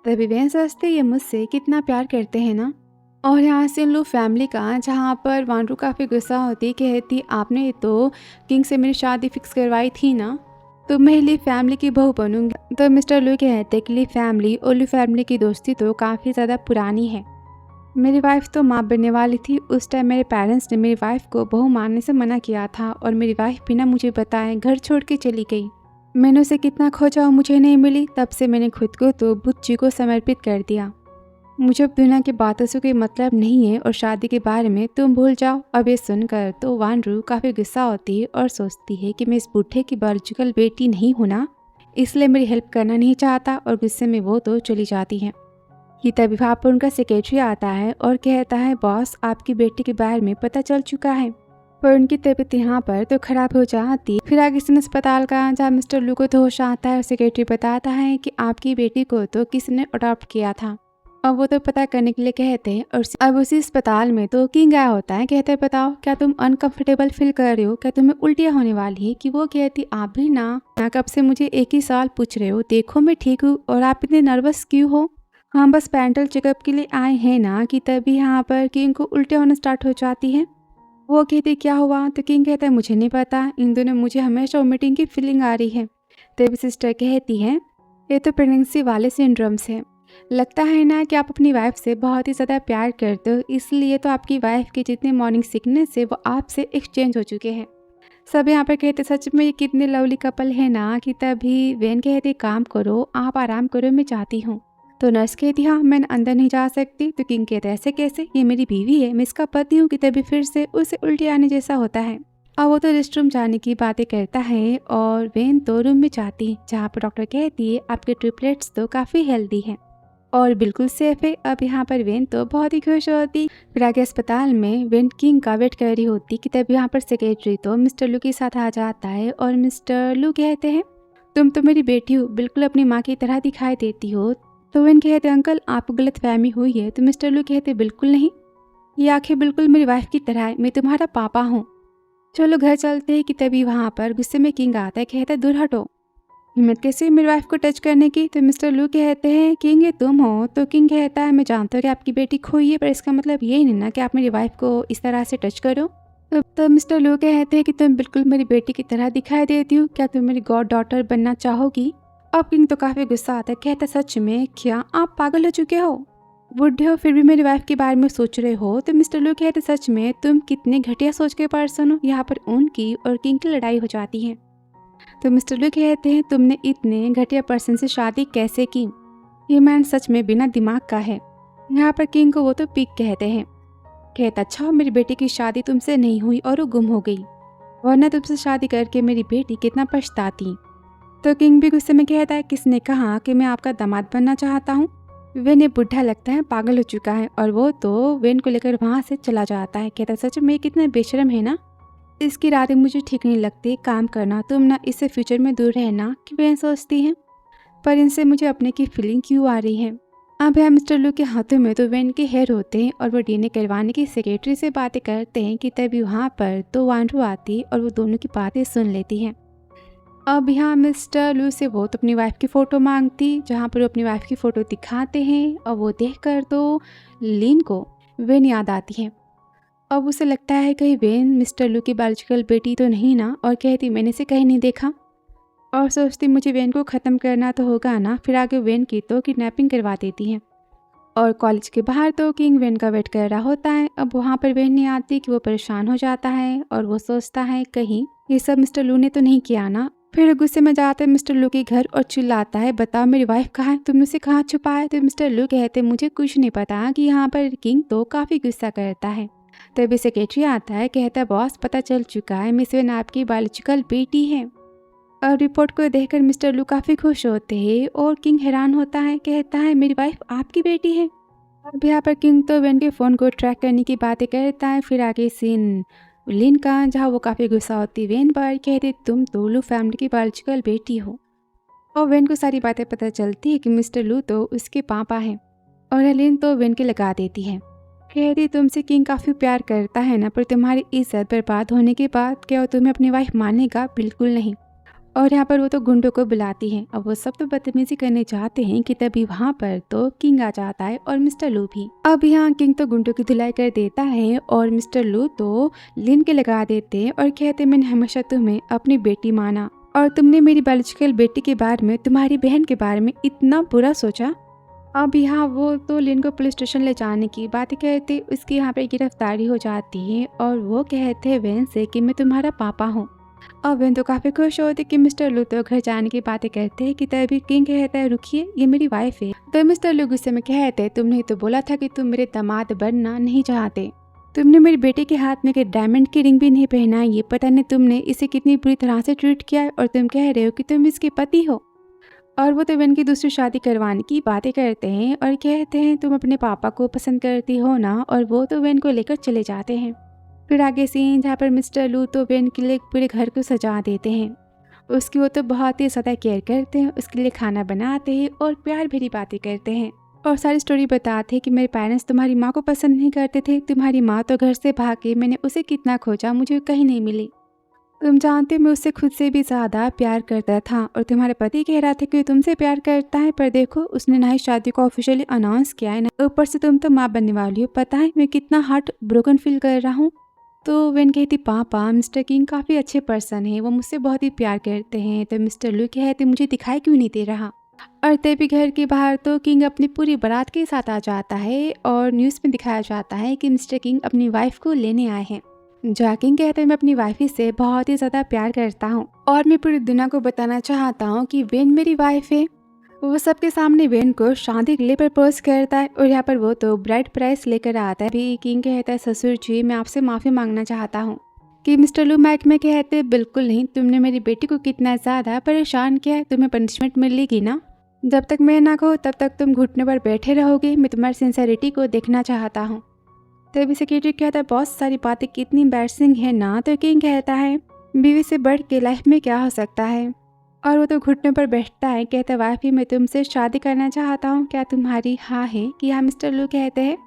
तभी वेन सोचते ये मुझसे कितना प्यार करते हैं ना। और यहाँ से लो फैमिली का जहाँ पर वांड्रू काफ़ी गुस्सा होती, कहती आपने तो किंग से मेरी शादी फिक्स करवाई थी ना, तो मैं ली फैमिली की बहू बनूंगी। तो मिस्टर लू कहते कि ली फैमिली और लू फैमिली की दोस्ती तो काफ़ी ज़्यादा पुरानी है, मेरी वाइफ तो माँ बनने वाली थी। उस टाइम मेरे पेरेंट्स ने मेरी वाइफ को बहू मानने से मना किया था और मेरी वाइफ बिना मुझे बताए घर छोड़ के चली गई। मैंने उसे कितना खोजा और मुझे नहीं मिली, तब से मैंने खुद को तो बुच्ची को समर्पित कर दिया। मुझे अब दुनिया की बातों से कोई मतलब नहीं है और शादी के बारे में तुम भूल जाओ। अब ये सुनकर तो वांड्रू काफ़ी गुस्सा होती है और सोचती है कि मैं इस बूढ़े की बायोलॉजिकल बेटी नहीं हूँ ना, इसलिए मेरी हेल्प करना नहीं चाहता और गुस्से में वो तो चली जाती है। कि तभी वहाँ पर उनका सेक्रेटरी आता है और कहता है बॉस आपकी बेटी के बारे में पता चल चुका है। पर उनकी तबीयत यहाँ पर तो खराब हो जाती। फिर आगे सीन अस्पताल का जहाँ मिस्टर लू को तो होश आता है और सेक्रेटरी बताता है कि आपकी बेटी को तो किसी ने अडॉप्ट किया था और वो तो पता करने के लिए कहते हैं। और अब उसी अस्पताल में तो किंग आया होता है, कहते हैं बताओ क्या तुम अनकंफर्टेबल फील कर रहे हो, क्या तुम्हें उल्टियाँ होने वाली है। कि वो कहती आप भी ना कब से मुझे एक ही सवाल पूछ रहे हो, देखो मैं ठीक हूँ और आप इतने नर्वस क्यों हो, हम बस पेंटल चेकअप के लिए आए हैं ना। कि तभी यहाँ पर किंग को उल्टियाँ होना स्टार्ट हो जाती है। वो कहती क्या हुआ। तो किंग कहता है मुझे नहीं पता, इन दोनों मुझे हमेशा वोमिटिंग की फीलिंग आ रही है। तभी सिस्टर कहती है ये तो प्रेगनेंसी वाले सिंड्रोम्स हैं। लगता है ना कि आप अपनी वाइफ से बहुत ही ज़्यादा प्यार करते हो, इसलिए तो आपकी वाइफ के जितने मॉर्निंग सिकनेस है वो आपसे एक्सचेंज हो चुके हैं। सब यहाँ पर कहते सच में ये कितने लवली कपल है ना कि तभी वेन कहते काम करो, आप आराम करो, मैं चाहती हूँ। तो नर्स कहती हाँ मैं अंदर नहीं जा सकती। तो किंग कहते ऐसे कैसे, ये मेरी बीवी है, मैं इसका पति हूँ। कि तभी फिर से उसे उल्टी आने जैसा होता है और वो तो रेस्ट रूम जाने की बातें करता है और वेन तो रूम में जाती है जहाँ पर डॉक्टर कहती है आपके ट्रिपलेट्स तो काफ़ी हेल्दी हैं और बिल्कुल सेफ है। अब यहाँ पर वेन तो बहुत ही खुश होती। फिर आगे अस्पताल में वेन किंग का वेट कर रही होती कि तब यहाँ पर सेक्रेटरी तो मिस्टर लू के साथ आ जाता है और मिस्टर लू कहते हैं तुम तो मेरी बेटी हो, बिल्कुल अपनी माँ की तरह दिखाई देती हो। तो वेन कहते अंकल आपको गलतफहमी हुई है। तो मिस्टर लू कहते बिल्कुल नहीं, ये आंखें बिल्कुल मेरी वाइफ की तरह है, मैं तुम्हारा पापा हूँ। चलो घर चलते हैं। कि तभी वहाँ पर गुस्से में किंग आता है, कहता है दूर हटो, हिम्मत कैसे मेरी वाइफ को टच करने की। तो मिस्टर लू कहते हैं किंग ये तुम हो। तो किंग कहता है मैं जानता हूँ कि आपकी बेटी खोई है, पर इसका मतलब ये नहीं ना कि आप मेरी वाइफ को इस तरह से टच करो। तो मिस्टर लू कहते हैं कि तुम बिल्कुल मेरी बेटी की तरह दिखाई देती हो, क्या तुम मेरी गॉड डॉटर बनना चाहोगी। अब किंग तो काफ़ी गुस्सा आता है, कहता सच में क्या आप पागल हो चुके हो, बुढ़े हो फिर भी मेरी वाइफ के बारे में सोच रहे हो। तो मिस्टर लू कहते सच में तुम कितने घटिया सोच के पर्सन हो। यहाँ पर उनकी और किंग की लड़ाई हो जाती है। तो मिस्टर लू कहते हैं तुमने इतने घटिया पर्सन से शादी कैसे की, ये मैन सच में बिना दिमाग का है। यहाँ पर किंग को वो तो पिग कहते हैं। कहता अच्छा मेरी बेटी की शादी तुमसे नहीं हुई और वो गुम हो गई, वरना तुमसे शादी करके मेरी बेटी कितना पछताती। तो किंग भी गुस्से में कहता है किसने कहा कि मैं आपका दामाद बनना चाहता हूँ। वेन ये बुढ़ा लगता है पागल हो चुका है और वो तो वेन को लेकर वहाँ से चला जाता है। कहता सच में कितना बेशरम है ना, इसकी रातें मुझे ठीक नहीं लगती। काम करना तुम ना, इससे फ्यूचर में दूर रहना कि वेन सोचती है, पर इनसे मुझे अपने की फीलिंग क्यों आ रही है। अब यहाँ मिस्टर लू के हाथों में तो वेन के हेयर होते हैं और वो डीएनए करवाने की सेक्रेटरी से बातें करते हैं। कि तभी वहाँ पर तो वांडरू आती और वो दोनों की बातें सुन लेती हैं। अब यहाँ मिस्टर लू से वो तो अपनी वाइफ की फ़ोटो मांगती, जहाँ पर वो अपनी वाइफ की फ़ोटो दिखाते हैं और वो देखकर तो लिन को वेन याद आती है। अब उसे लगता है कहीं वेन मिस्टर लू की बायोलॉजिकल बेटी तो नहीं ना, और कहती मैंने इसे कहीं नहीं देखा, और सोचती मुझे वेन को ख़त्म करना तो होगा ना। फिर आगे वेन की तो किडनैपिंग करवा देती हैं और कॉलेज के बाहर तो किंग वेन का वेट कर रहा होता है। अब वहाँ पर वेन नहीं आती कि वो परेशान हो जाता है और वो सोचता है कहीं ये सब मिस्टर लू ने तो नहीं किया ना। फिर गुस्से में जाता है मिस्टर लू के घर और चिल्लाता है बताओ मेरी वाइफ कहाँ है, तुमने उसे कहाँ छुपाया। तो मिस्टर लू कहते मुझे कुछ नहीं पता। कि यहाँ पर किंग तो काफ़ी गुस्सा करता है। तभी सेक्रेटरी आता है, कहता है बॉस पता चल चुका है मिस वेन आपकी बायोलॉजिकल बेटी है। और रिपोर्ट को देखकर मिस्टर लू काफ़ी खुश होते हैं और किंग हैरान होता है, कहता है मेरी वाइफ आपकी बेटी है। अब यहाँ पर किंग तो वेन के फ़ोन को ट्रैक करने की बातें करता है। फिर आगे सीन लिन का, जहाँ वो काफ़ी गुस्सा होती वेन पर, कहते तुम तो लू फैमिली की बायोलॉजिकल बेटी हो। और वेन को सारी बातें पता चलती है कि मिस्टर लू तो उसके पापा हैं और लिन तो वेन के लगा देती है। कहती तुमसे किंग काफ़ी प्यार करता है ना, पर तुम्हारी इज्जत बर्बाद होने के बाद क्या वो तुम्हें अपनी वाइफ मानेगा, बिल्कुल नहीं। और यहाँ पर वो तो गुंडों को बुलाती हैं। अब वो सब तो बदतमीजी करने चाहते हैं कि तभी वहाँ पर तो किंग आ जाता है और मिस्टर लू भी। अब यहाँ किंग तो गुंडों की धुलाई कर देता है और मिस्टर लू तो लिन के लगा देते हैं और कहते मैंने हमेशा तुम्हें अपनी बेटी माना और तुमने मेरी बायोलॉजिकल बेटी के बारे में, तुम्हारी बहन के बारे में इतना बुरा सोचा। अब यहाँ वो तो लिन को पुलिस स्टेशन ले जाने की बातें कहते, उसकी यहाँ पर गिरफ्तारी हो जाती है और वो कहते हैं वेन से कि मैं तुम्हारा पापा हूँ। और वेन तो काफ़ी खुश होती कि मिस्टर लू तो घर जाने की बातें करते हैं। कि तभी किंग कहता है रुकिए ये मेरी वाइफ है। तो मिस्टर लू गुस्से में कहते तुमने तो बोला था कि तुम मेरे दामाद बनना नहीं चाहते, तुमने मेरी बेटे के हाथ में एक डायमंड की रिंग भी नहीं पहनाई, ये पता नहीं तुमने इसे कितनी बुरी तरह से ट्रीट किया है और तुम कह रहे हो कि तुम इसके पति हो। और वो तो वेन की दूसरी शादी करवाने की बातें करते हैं और कहते हैं तुम अपने पापा को पसंद करती हो ना, और वो तो वेन को लेकर चले जाते हैं। फिर आगे सीन जहाँ पर मिस्टर लू तो वेन के लिए पूरे घर को सजा देते हैं, उसकी वो तो बहुत ही ज़्यादा केयर करते हैं, उसके लिए खाना बनाते हैं और प्यार भरी बातें करते हैं और सारी स्टोरी बताते हैं कि मेरे पेरेंट्स तुम्हारी माँ को पसंद नहीं करते थे, तुम्हारी माँ तो घर से भाग गई, मैंने उसे कितना खोजा, मुझे कहीं नहीं मिली, तुम जानते हो मैं उससे खुद से भी ज़्यादा प्यार करता था और तुम्हारे पति कह रहा था कि तुमसे प्यार करता है, पर देखो उसने ना ही शादी को ऑफिशियली अनाउंस किया है ना, ऊपर से तुम तो माँ बनने वाली हो, पता है मैं कितना हार्ट ब्रोकन फील कर रहा हूँ। तो वेन कहती पापा मिस्टर किंग काफ़ी अच्छे पर्सन है, वो मुझसे बहुत ही प्यार करते हैं। तो मिस्टर लू कहते मुझे दिखाई क्यों नहीं दे रहा। और तभी घर के बाहर तो किंग अपनी पूरी बारात के साथ आ जाता है और न्यूज़ में दिखाया जाता है कि मिस्टर किंग अपनी वाइफ को लेने आए हैं। किंग कहते हैं मैं अपनी वाइफ से बहुत ही ज़्यादा प्यार करता हूँ और मैं पूरी दुनिया को बताना चाहता हूँ कि वेन मेरी वाइफ है। वो सबके सामने वेन को शादी के लिए प्रपोज करता है और यहाँ पर वो तो ब्राइड प्राइस लेकर आता है। भी किंग कहता है ससुर जी मैं आपसे माफ़ी मांगना चाहता हूँ। कि मिस्टर लू मैक में कहते बिल्कुल नहीं, तुमने मेरी बेटी को कितना ज़्यादा परेशान किया है, तुम्हें पनिशमेंट मिलेगी ना। जब तक मैं ना कहूँ तब तक तुम घुटने पर बैठे रहोगे, मैं तुम्हारी सिंसेरिटी को देखना चाहता हूँ। तभी सेक्रेटरी कहता है बहुत सारी बातें कितनी एम्बैरसिंग है ना। तो किंग कहता है बीवी से बढ़ के लाइफ में क्या हो सकता है। और वो तो घुटने पर बैठता है, कहता है वाइफ मैं तुमसे शादी करना चाहता हूँ, क्या तुम्हारी हाँ है। कि हाँ मिस्टर लू कहते हैं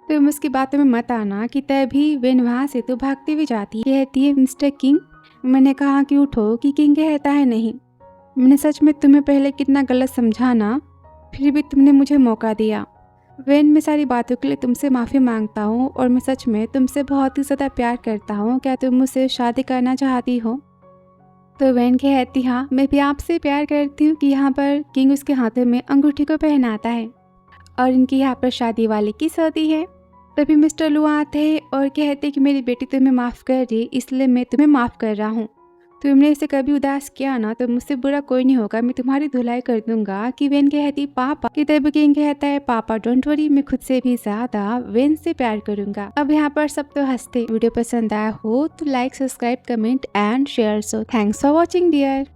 तुम उसकी बातों में मत आना। कि तभी वेन वहाँ से तो भागती हुई जाती है, कहती है मिस्टर किंग मैंने कहा कि उठो। कि किंग कहता है नहीं, मैंने सच में तुम्हें पहले कितना गलत समझा ना, फिर भी तुमने मुझे मौका दिया। वेन मैं सारी बातों के लिए तुमसे माफ़ी मांगता हूँ और मैं सच में तुमसे बहुत ही ज़्यादा प्यार करता हूँ, क्या तुम मुझसे शादी करना चाहती हो। तो वेन कहती हाँ मैं भी आपसे प्यार करती हूँ। कि यहाँ पर किंग उसके हाथों में अंगूठी को पहनाता है और इनकी यहाँ पर शादी वाली किस होती है। तभी मिस्टर लू आते हैं और कहते कि मेरी बेटी तुम्हें माफ़ कर रही, इसलिए मैं तुम्हें माफ़ कर रहा हूँ। तुमने इसे कभी उदास किया ना तो मुझसे बुरा कोई नहीं होगा, मैं तुम्हारी धुलाई कर दूंगा। कि वेन कहती पापा। कि तब किंग कहता है पापा डोंट वरी, मैं खुद से भी ज़्यादा वेन से प्यार करूंगा। अब यहाँ पर सब तो हंसते। वीडियो पसंद आया हो तो like subscribe comment and share. So thanks for watching dear.